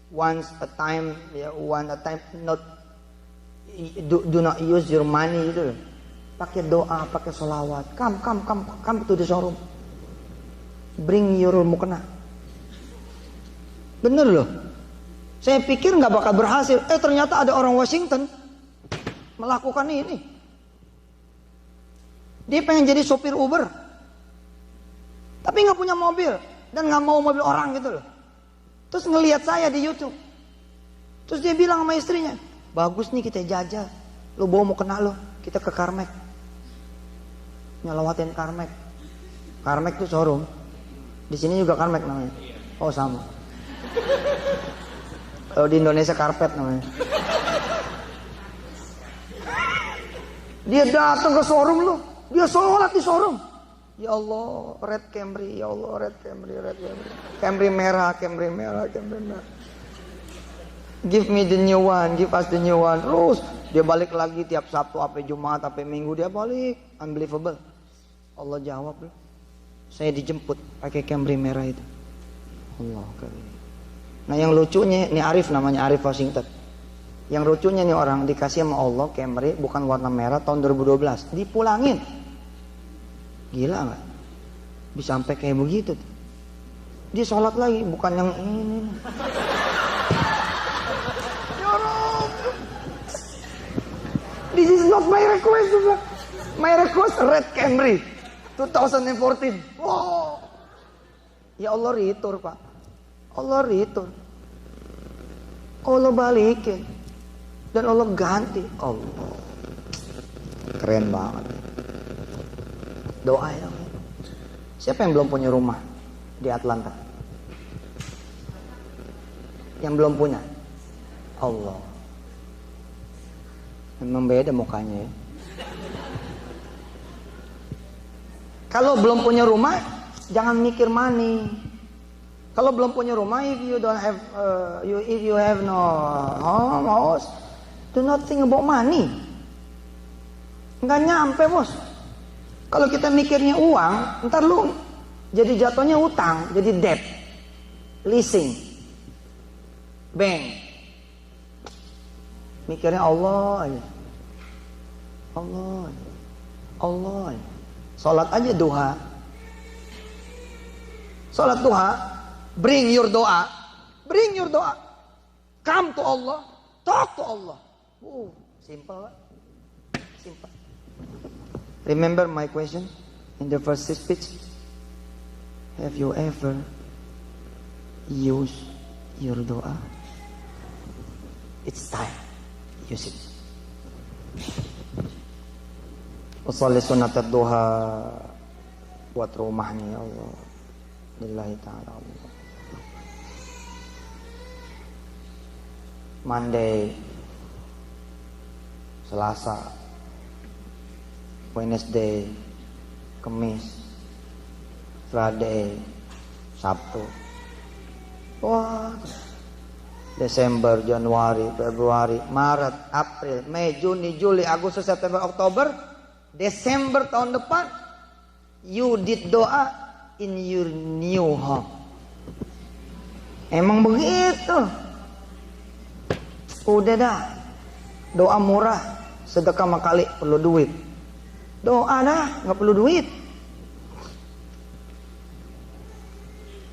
once a time, not do not use your money itu. Pakai doa, pakai sholawat. Come to the showroom. Bring your mukena. Bener loh. Saya pikir nggak bakal berhasil. Ternyata ada orang Washington melakukan ini. Dia pengen jadi sopir Uber, tapi nggak punya mobil dan nggak mau mobil orang gitu loh. Terus ngelihat saya di YouTube. Terus dia bilang sama istrinya, bagus nih kita jajal. Lo bawa mukena lo, kita ke Carmack. Nyalawatin Carmack. Carmack tuh showroom. Di sini juga Carmack namanya. Oh sama. Kalau di Indonesia karpet namanya. Dia datang ke showroom lu, dia sholat di showroom. Ya Allah, red Camry, ya Allah, red Camry. Camry merah. Give me the new one, give us the new one. Terus dia balik lagi tiap Sabtu, sampai Jumat, sampai Minggu dia balik. Unbelievable. Allah jawab loh. Saya dijemput pakai Camry merah itu. Allah karim. Nah yang lucunya, ini Arif namanya, Arif Washington. Yang lucunya nih orang dikasih sama Allah Camry bukan warna merah tahun 2012, dipulangin. Gila nggak? Bisa sampai kayak begitu. Dia sholat lagi, bukan yang ini. Ya Rabb. This is not my request. My request red Camry 2014. Wow. Ya Allah, ritur Pak. Allah return. Allah balikin. Dan Allah ganti. Allah. Keren banget. Doa ya. Siapa yang belum punya rumah di Atlanta? Yang belum punya? Allah. Memang beda mukanya ya. Kalau belum punya rumah, jangan mikir money. Kalau belum punya rumah, if you don't have, if you have no home, house, do not think about money. Nggak nyampe bos. Kalau kita mikirnya uang, ntar lu jadi jatuhnya utang, jadi debt, leasing, bank. Mikirnya Allah aja, Allah aja, Allah aja. Salat aja duha. Salat duha, bring your doa. Bring your doa. Come to Allah, talk to Allah. Simple. Simple. Remember my question in the first speech? Have you ever used your doa? It's time. Use it. Usolli sunat duha buat rumahnya ya Allah. Lillahi ta'ala Allah. Monday, Selasa, Wednesday, Kamis, Friday, Sabtu. Wah. Desember, Januari, Februari, Maret, April, Mei, Juni, Juli, Agustus, September, Oktober. Desember tahun depan, you did doa in your new home. Emang begitu. Udah dah. Doa murah, sedekah makali, perlu duit. Doa dah, nggak perlu duit.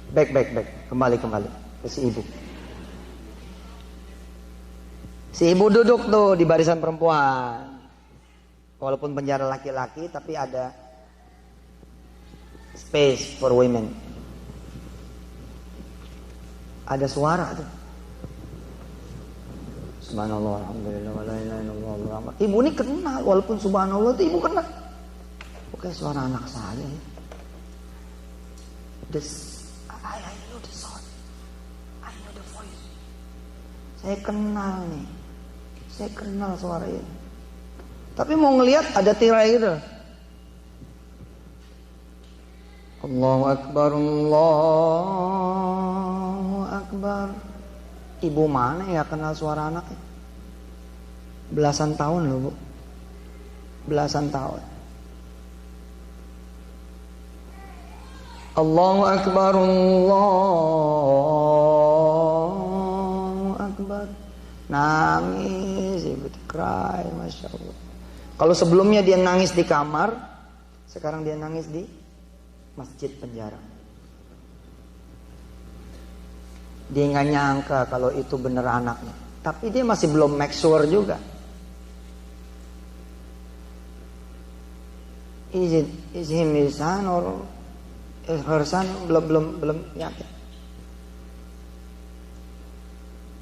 Back. Kembali ke si ibu. Si ibu duduk tuh di barisan perempuan. Walaupun penjara laki-laki, tapi ada space for women. Ada suara tuh. Subhanallah, alhamdulillah, wa la ilaha illallah. Ibu ini kenal, walaupun subhanallah itu ibu kenal. Bukan suara anak saya. I know the sound. I know the voice. Saya kenal nih. Saya kenal suara ini. Tapi mau ngelihat ada tirai gitu. Allahu Akbar, Allahu Akbar. Ibu mana ya kenal suara anaknya? Belasan tahun loh bu. Belasan tahun. Allahu Akbar, Allahu Akbar. Nangis, ibu cry, Masya Allah. Kalau sebelumnya dia nangis di kamar, sekarang dia nangis di masjid penjara. Dia nggak nyangka kalau itu bener anaknya, tapi dia masih belum make sure juga. Is him his son or her son? Belum yakin.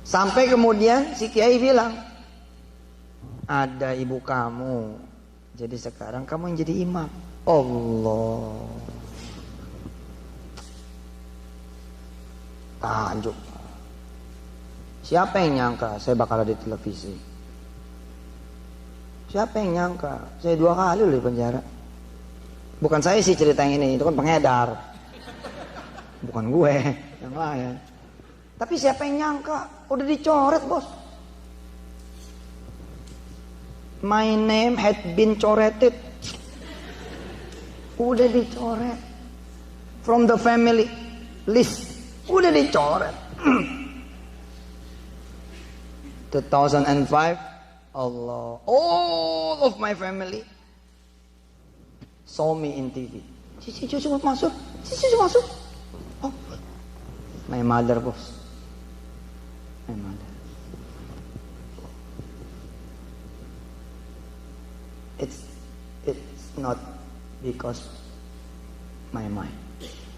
Sampai kemudian si kiai bilang, ada ibu kamu, jadi sekarang kamu yang jadi imam. Allah, tajuk. Siapa yang nyangka saya bakal ada di televisi? Siapa yang nyangka saya 2 kali loh di penjara? Bukan saya sih cerita yang ini, itu kan pengedar, bukan gue, yang lain. Tapi siapa yang nyangka udah dicoret bos? My name had been coreted. Udah dicoret. From the family list. Udah dicoret. 2005, Allah. All of my family saw me in TV. Cici masuk. Oh. My mother bos. My mother. It's not because my mind,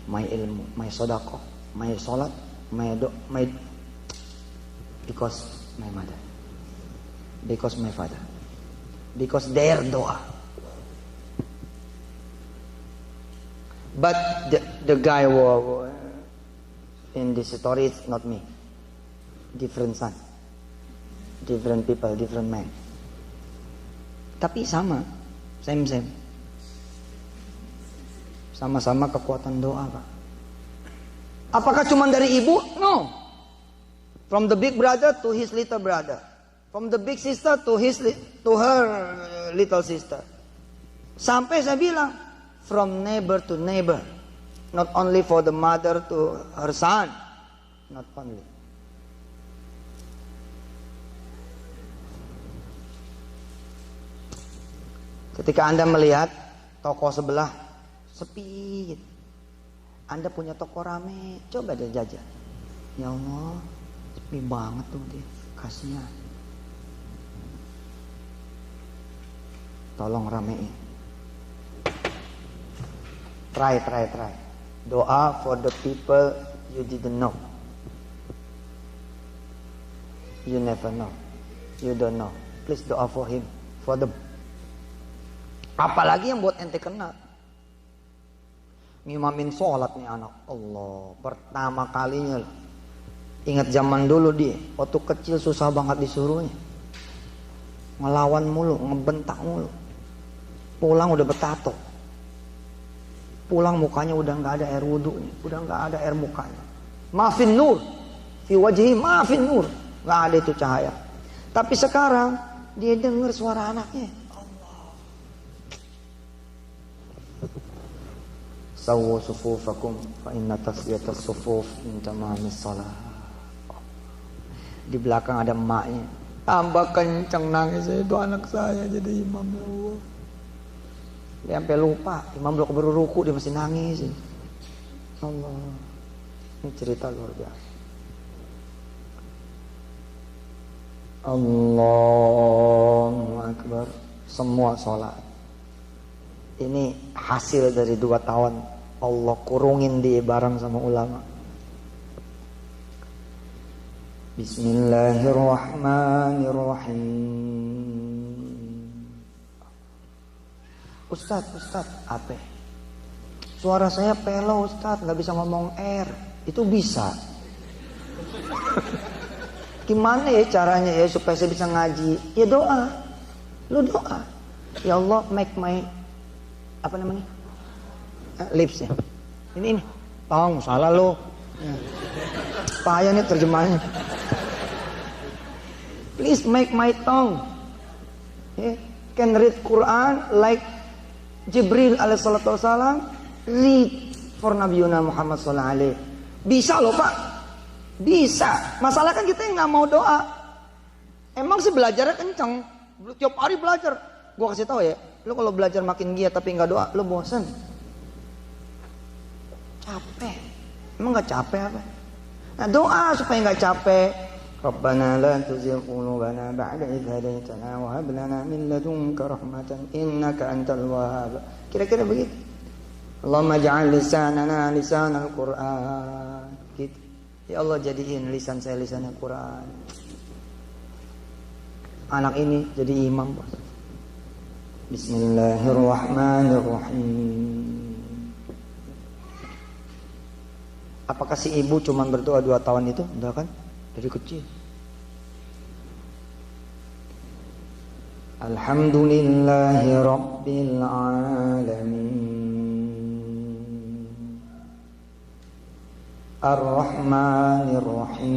my ilmu, my sodako, my solat, because my mother, because my father, because their doa. But the guy who in this story is not me. Different son, different people, different man. Tapi sama, same. Sama-sama kekuatan doa, Pak. Apakah cuma dari ibu? No. From the big brother to his little brother. From the big sister to her little sister. Sampai saya bilang, from neighbor to neighbor. Not only for the mother to her son. Not only. Ketika Anda melihat toko sebelah sepi, Anda punya toko rame, coba deh jajan. Ya Allah, sepi banget tuh dia, kasihan. Tolong ramein. Try. Doa for the people you didn't know. You never know. You don't know. Please doa for him, for them. Apalagi yang buat ente kenal. Ngimamin sholat nih anak. Allah, pertama kalinya loh. Ingat zaman dulu dia, waktu kecil susah banget disuruhnya. Ngelawan mulu, ngebentak mulu. Pulang udah betato. Pulang mukanya udah gak ada air wudunya, udah gak ada air mukanya. Maafin nur, fi wajhi maafin nur. Gak ada itu cahaya. Tapi sekarang dia dengar suara anaknya. Sawu sufufakum fa inna tasliyatas sufuf min tamamis shalah. Di belakang ada emaknya. Tambah kenceng nangis itu anak saya jadi imam ya Allah. Dia sampai lupa, imam belum baru ruku dia masih nangis. Allah. Ini cerita luar biasa. Allahu Akbar. Semua sholat. Ini hasil dari 2 tahun Allah kurungin dia bareng sama ulama. Bismillahirrahmanirrahim. Ustaz, apa? Suara saya pelo Ustaz, gak bisa ngomong R. Itu bisa. Gimana ya caranya ya supaya saya bisa ngaji? Ya doa. Lu doa. Ya Allah, make my apa namanya? Lips ya. Ini. Tolong salah lu. Ya. Payah nih terjemahannya. Please make my tongue. Yeah. Can read Quran like Jibril alaihissalatu wassalam read for Nabiyuna Muhammad sallallahu alaihi. Bisa loh Pak. Bisa. Masalah kan kita yang gak mau doa. Emang sih belajarnya kenceng. Tiap hari belajar. Gua kasih tahu ya. Lu kalau belajar makin giat tapi gak doa, lu bosan. Capek. Emang gak capek apa? Nah doa supaya gak capek. Rabbana la tuzigh qulubana ba'da idh hadaytana wa hab lana min ladunka rahmatan innaka antal wahhab. Kira-kira begitu. Allahumma ja'al lisanana lisanal Qur'an. Gitu. Ya Allah jadiin lisan saya lisan Al-Qur'an. Anak ini jadi imam, Bos. Bismillahirrahmanirrahim. Apakah si ibu cuma berdoa 2 tahun itu? Enggak kan? Dari kecil. Alhamdulillahi Rabbil Alamin Ar-Rahmanir Rahim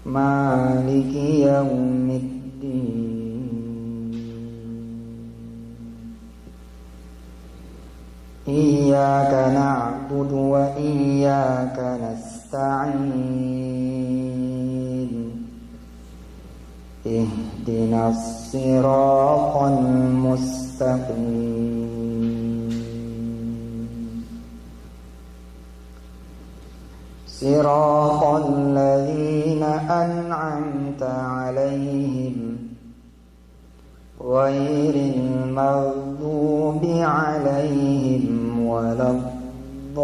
Maliki Yawmiddin Iyyaka na'budu wa iyyaka nasta'in Ihdinas siratal mustaqim Siratal ladzina an'amta 'alaihim ghairil maghdubi 'alaihim waladdallin Pengen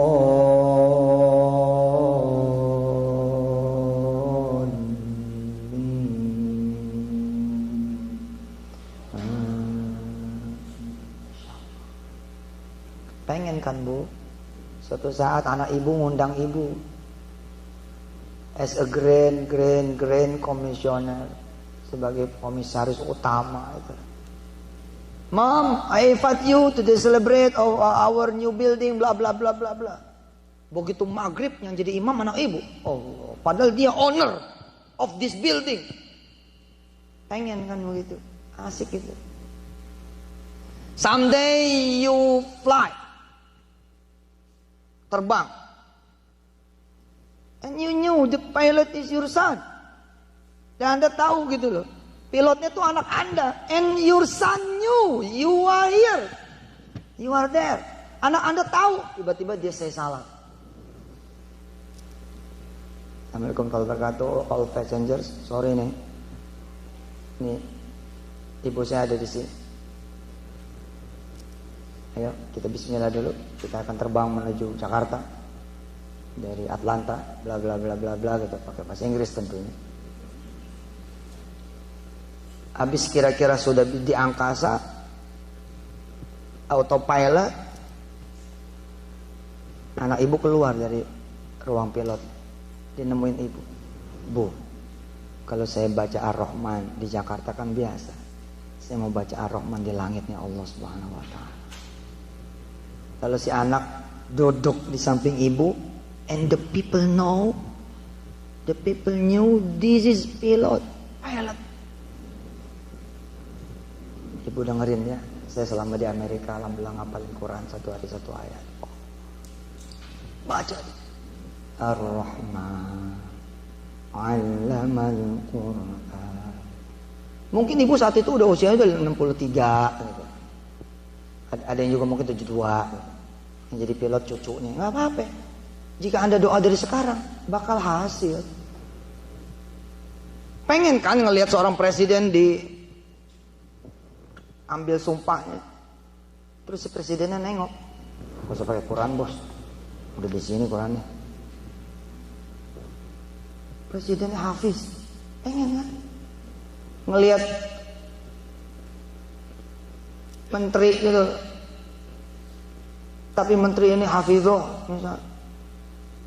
kan Bu, suatu saat anak ibu ngundang ibu as a grand commissioner, sebagai komisaris utama itu. Mom, I invite you to celebrate our new building, bla bla bla bla bla. Begitu maghrib yang jadi imam anak ibu. Oh, padahal dia owner of this building. Pengen kan begitu, asik itu. Someday you fly, terbang, and you knew the pilot is your son. Dan Anda tahu gitu loh, pilotnya tuh anak Anda, and your son knew you are here, you are there. Anak Anda tahu, tiba-tiba dia say salam. Assalamualaikum warahmatullahi wabarakatuh, all passengers, sorry nih, ibu saya ada di sini. Ayo kita bismillah dulu, kita akan terbang menuju Jakarta dari Atlanta, bla bla bla bla bla gitu, pakai bahasa Inggris tentunya. Habis kira-kira sudah di angkasa, autopilot, anak ibu keluar dari ruang pilot, dia nemuin ibu. Bu, kalau saya baca Ar-Rahman di Jakarta kan biasa, saya mau baca Ar-Rahman di langitnya Allah Subhanahu Wa Taala. Kalau si anak duduk di samping ibu, and the people knew this is pilot. Ibu dengerin ya, saya selama di Amerika alhamdulillah ngapalin Quran satu hari satu ayat. Baca Ar-Rahman 'allamal Quran. Mungkin ibu saat itu udah usianya udah 63 gitu. Ada yang juga mungkin 72 yang jadi pilot cucunya. Nggak apa-apa, jika Anda doa dari sekarang bakal hasil. Pengen kan ngelihat seorang presiden ambil sumpahnya, terus si presidennya nengok, gak usah pakai Quran bos, udah di sini Qurannya. Presidennya hafiz, pengen kan ngelihat menteri gitu, tapi menteri ini hafizah misal.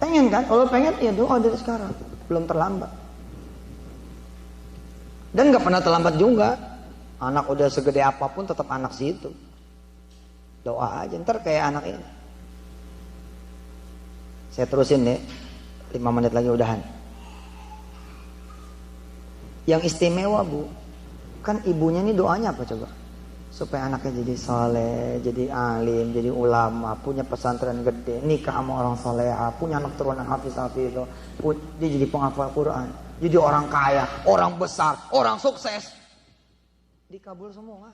Pengen kan? Kalau pengen ya doa dari sekarang, belum terlambat. Dan gak pernah terlambat juga. Anak udah segede apapun tetap anak situ. Doa aja, ntar kayak anak ini. Saya terusin nih, 5 menit lagi udahan. Yang istimewa Bu, kan ibunya nih doanya apa coba? Supaya anaknya jadi soleh, jadi alim, jadi ulama, punya pesantren gede, nikah sama orang soleha, punya anak turunan hafiz-hafiz, dia jadi penghafal Quran, jadi orang kaya, orang besar, orang sukses, dikabul semua.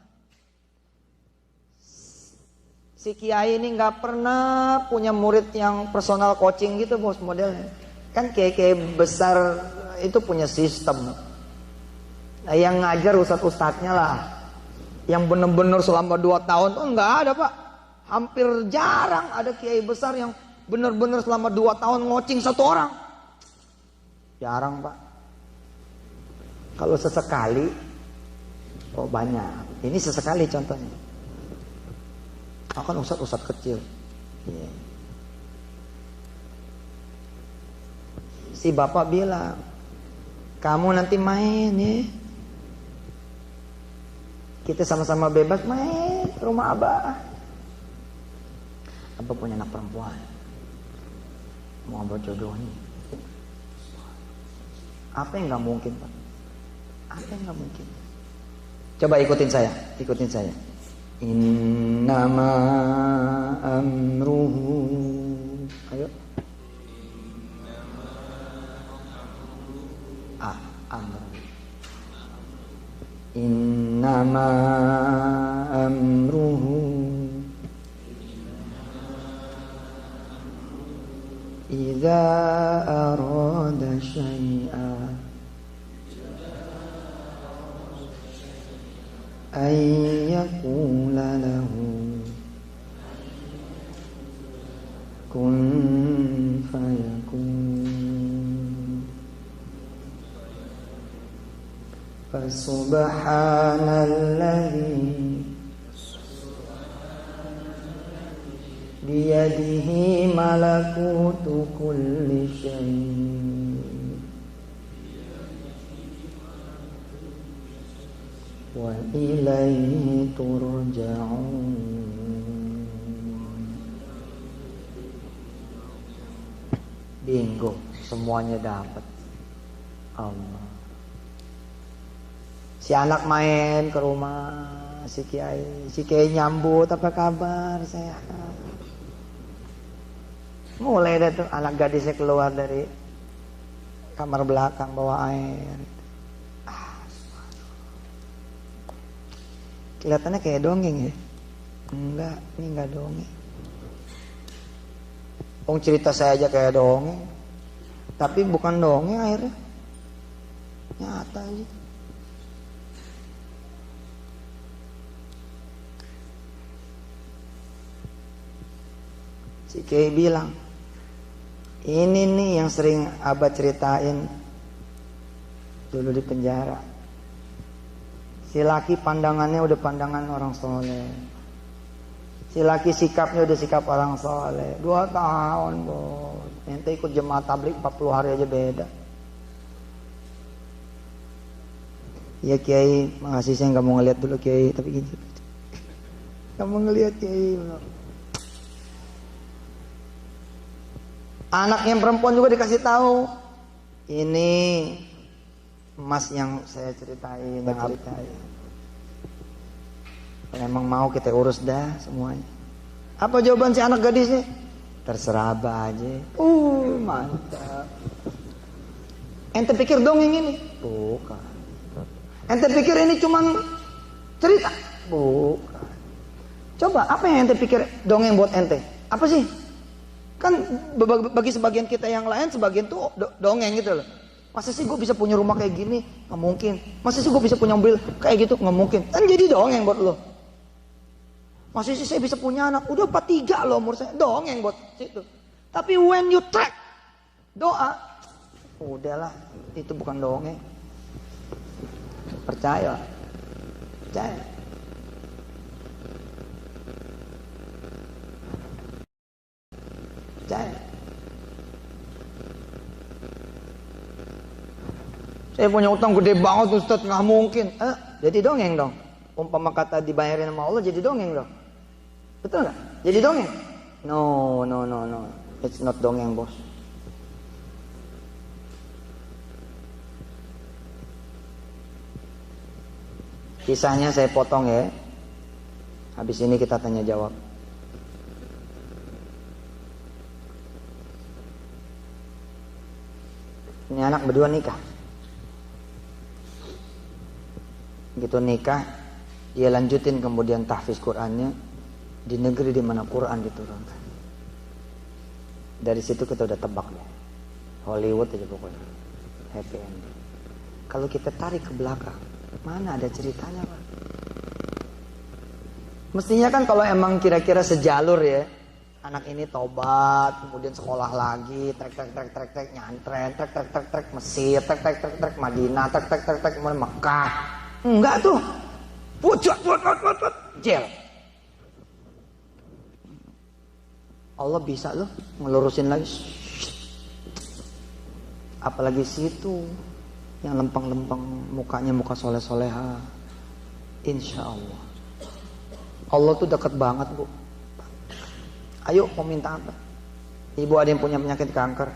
Si kiai ini nggak pernah punya murid yang personal coaching gitu bos modelnya. Kan kiai-kiai besar itu punya sistem. Nah, yang ngajar ustadz-ustadznya lah. Yang benar-benar selama 2 tahun tuh nggak ada Pak. Hampir jarang ada kiai besar yang benar-benar selama 2 tahun ngocing 1 orang. Jarang Pak. Kalau sesekali, oh banyak. Ini sesekali contohnya. Akan ustadz kecil. Yeah. Si bapak bilang, kamu nanti main ya. Kita sama-sama bebas main ke rumah abah. Abah punya anak perempuan, mau abah jodohnya. Apa yang nggak mungkin Pak? Apa yang nggak mungkin? Coba ikutin saya. Innama amruhu. Ayo. Amruhu. Innama amruhu idza arada syai'an ay yaqula lahu kun Subhanalladzi biyadihi malakutu kulli syai' wa ilaihi turja'un. Bingo, semuanya dapat. Allah. Si anak main ke rumah si Kiai nyambut, apa kabar, sehat. Mulai deh tuh anak gadisnya keluar dari kamar belakang bawa air. Kelihatannya kayak dongeng ya? Enggak, ini enggak dongeng. Cerita saya aja kayak dongeng, tapi bukan dongeng akhirnya, nyata aja. Si Kiai bilang, ini nih yang sering abah ceritain dulu di penjara. Si laki pandangannya udah pandangan orang soleh. Si laki sikapnya udah sikap orang soleh. 2 tahun bos. Ente ikut jemaah tabligh 40 hari aja beda. Ya Kiai, makasih, saya gak mau ngeliat dulu Kiai. Tapi gini, gak mau ngeliat Kiai. Anak yang perempuan juga dikasih tahu. Ini emas yang saya ceritain. Kalau emang mau kita urus dah semuanya. Apa jawaban si anak gadisnya? Terserah abah aja. Mantap. Ente pikir dongeng ini? Bukan. Ente pikir ini cuman cerita? Bukan. Coba apa yang ente pikir dongeng buat ente? Apa sih? Kan bagi sebagian kita yang lain, sebagian tuh dongeng gitu loh. Masa sih gue bisa punya rumah kayak gini? Nggak mungkin. Masa sih gue bisa punya mobil kayak gitu? Nggak mungkin. Kan jadi dongeng buat lo. Masa sih saya bisa punya anak? Udah 43 loh umur saya. Dongeng buat situ. Tapi when you track doa, udahlah, itu bukan dongeng. Percaya. Percaya. Percaya. Saya punya utang gede banget Ustaz, nggak mungkin. Jadi dongeng dong. Umpama kata dibayarin sama Allah, jadi dongeng dong. Betul nggak? Jadi dongeng? No. It's not dongeng bos. Kisahnya saya potong ya. Habis ini kita tanya jawab. Ini anak berdua nikah. Gitu nikah, dia lanjutin kemudian tahfiz Qur'annya di negeri di mana Quran diturunkan. Dari situ kita udah tebak ya. Hollywood aja pokoknya. Happy ending. Kalau kita tarik ke belakang, mana ada ceritanya Pak? Mestinya kan kalau emang kira-kira sejalur ya, anak ini tobat, kemudian sekolah lagi, trek nyantren, trek Mesir, trek Madinah, trek kemudian Mekah. Enggak tuh. Put, jel. Allah bisa loh ngelurusin lagi. Apalagi situ yang lempeng-lempeng mukanya muka soleh-soleha. Insya Allah. Allah tuh dekat banget bu. Ayo mau minta apa? Ibu ada yang punya penyakit kanker,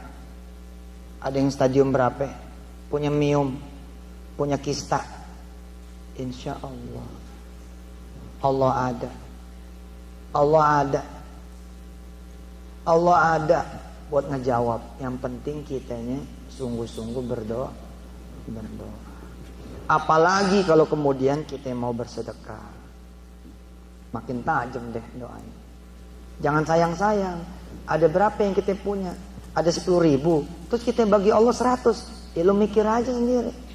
ada yang stadium berapa, punya miom, punya kista. Insya Allah. Allah ada. Allah ada. Allah ada buat ngejawab. Yang penting kitanya sungguh-sungguh berdoa. Apalagi kalau kemudian kita mau bersedekah, makin tajam deh doanya. Jangan sayang-sayang. Ada berapa yang kita punya? Ada 10.000. Terus kita bagi Allah 100. Ya lu mikir aja sendiri.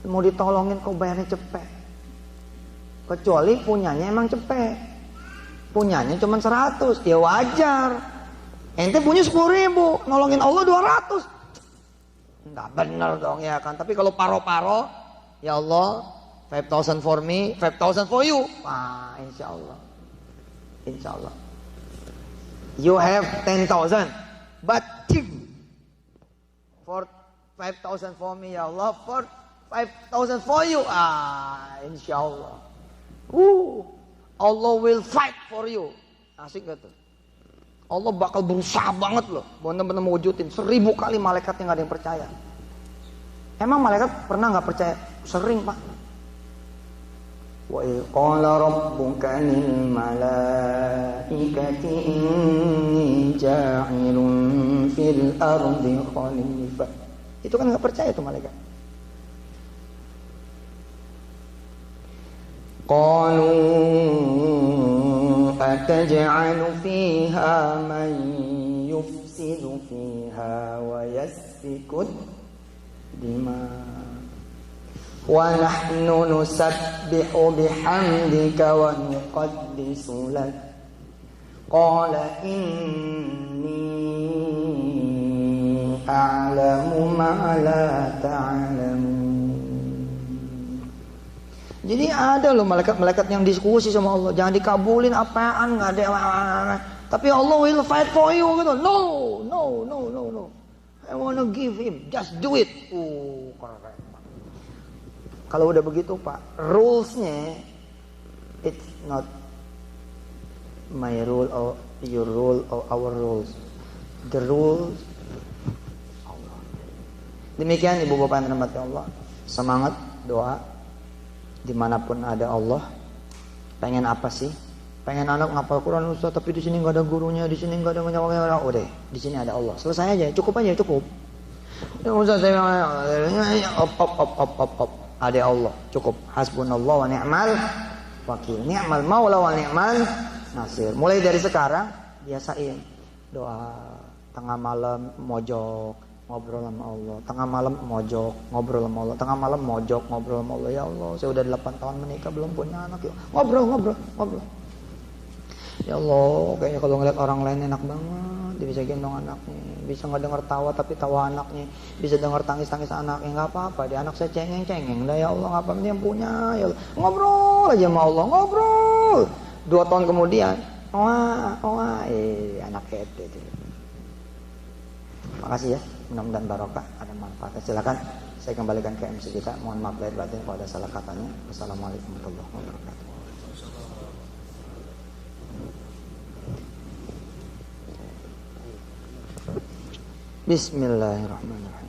Mau ditolongin kok bayarnya cepet. Kecuali punyanya emang cepet. Punyanya cuma 100, ya wajar. Ente punya 10.000, nolongin Allah 200. Enggak bener dong ya kan. Tapi kalau paro-paro, Ya Allah, 5,000 for me, 5,000 for you. Ah, insya Allah. Insya Allah. You have 10,000, but for 5,000 for me, ya Allah, for 5,000 for you. Ah, insya Allah. Allah will fight for you. Asik gak tuh? Allah bakal berusaha banget loh, benar-benar mewujudin 1000 kali malaikatnya nggak ada yang percaya. Emang malaikat pernah nggak percaya? Sering pak. Wa qala rabbuka lil malaikati inni ja'ilun fil ardi khalifah. Itu kan nggak percaya tuh malaikat. Qalu ataj'alu fiha man yufsidu fiha wa yasfikud dima wa nahnu nusabbihu bihamdika wa nuqaddisu lak qala inni a'lamu ma la ta'lamun. Jadi ada loh malaikat-malaikat yang diskusi sama Allah, jangan dikabulin apaan, nggak ada. Tapi Allah will fight for you gitu. No, no, no, no, no. I wanna give him, just do it. Keren. Kalau udah begitu pak, rulesnya it's not my rule or your rule or our rules. The rules Allah. Demikian ibu bapak yang dirahmati Allah. Semangat doa. Dimanapun ada Allah, pengen apa sih? Pengen anak ngapal Quran Ustaz, tapi di sini nggak ada gurunya, di sini nggak ada orang. Udah, di sini ada Allah. Selesai aja, cukup aja, cukup. Ya Ustaz, saya op. Ada Allah, cukup. Hasbunallah wa ni'mal wakil. Ni'mal maula wa ni'mal nasir. Mulai dari sekarang biasain doa tengah malam mojok ngobrol sama Allah, tengah malam mojok ngobrol sama Allah, tengah malam mojok ngobrol sama Allah. Ya Allah, saya udah 8 tahun menikah belum punya anak, ya ngobrol. Ya Allah, kayaknya kalau ngeliat orang lain enak banget, dia bisa gendong anaknya, bisa nggak dengar tawa tapi tawa anaknya, bisa dengar tangis anaknya, nggak apa-apa, dia anak saya cengeng, dah ya Allah nggak apa-apa, dia yang punya, ya Allah. Ngobrol aja sama Allah, ngobrol. 2 tahun kemudian, anak itu. Makasih ya. Mudah-mudahan barokah, ada manfaatnya. Silakan saya kembalikan ke MC kita. Mohon maaf lahir batin kalau ada salah katanya. Wassalamualaikum warahmatullahi wabarakatuh. Bismillahirrahmanirrahim.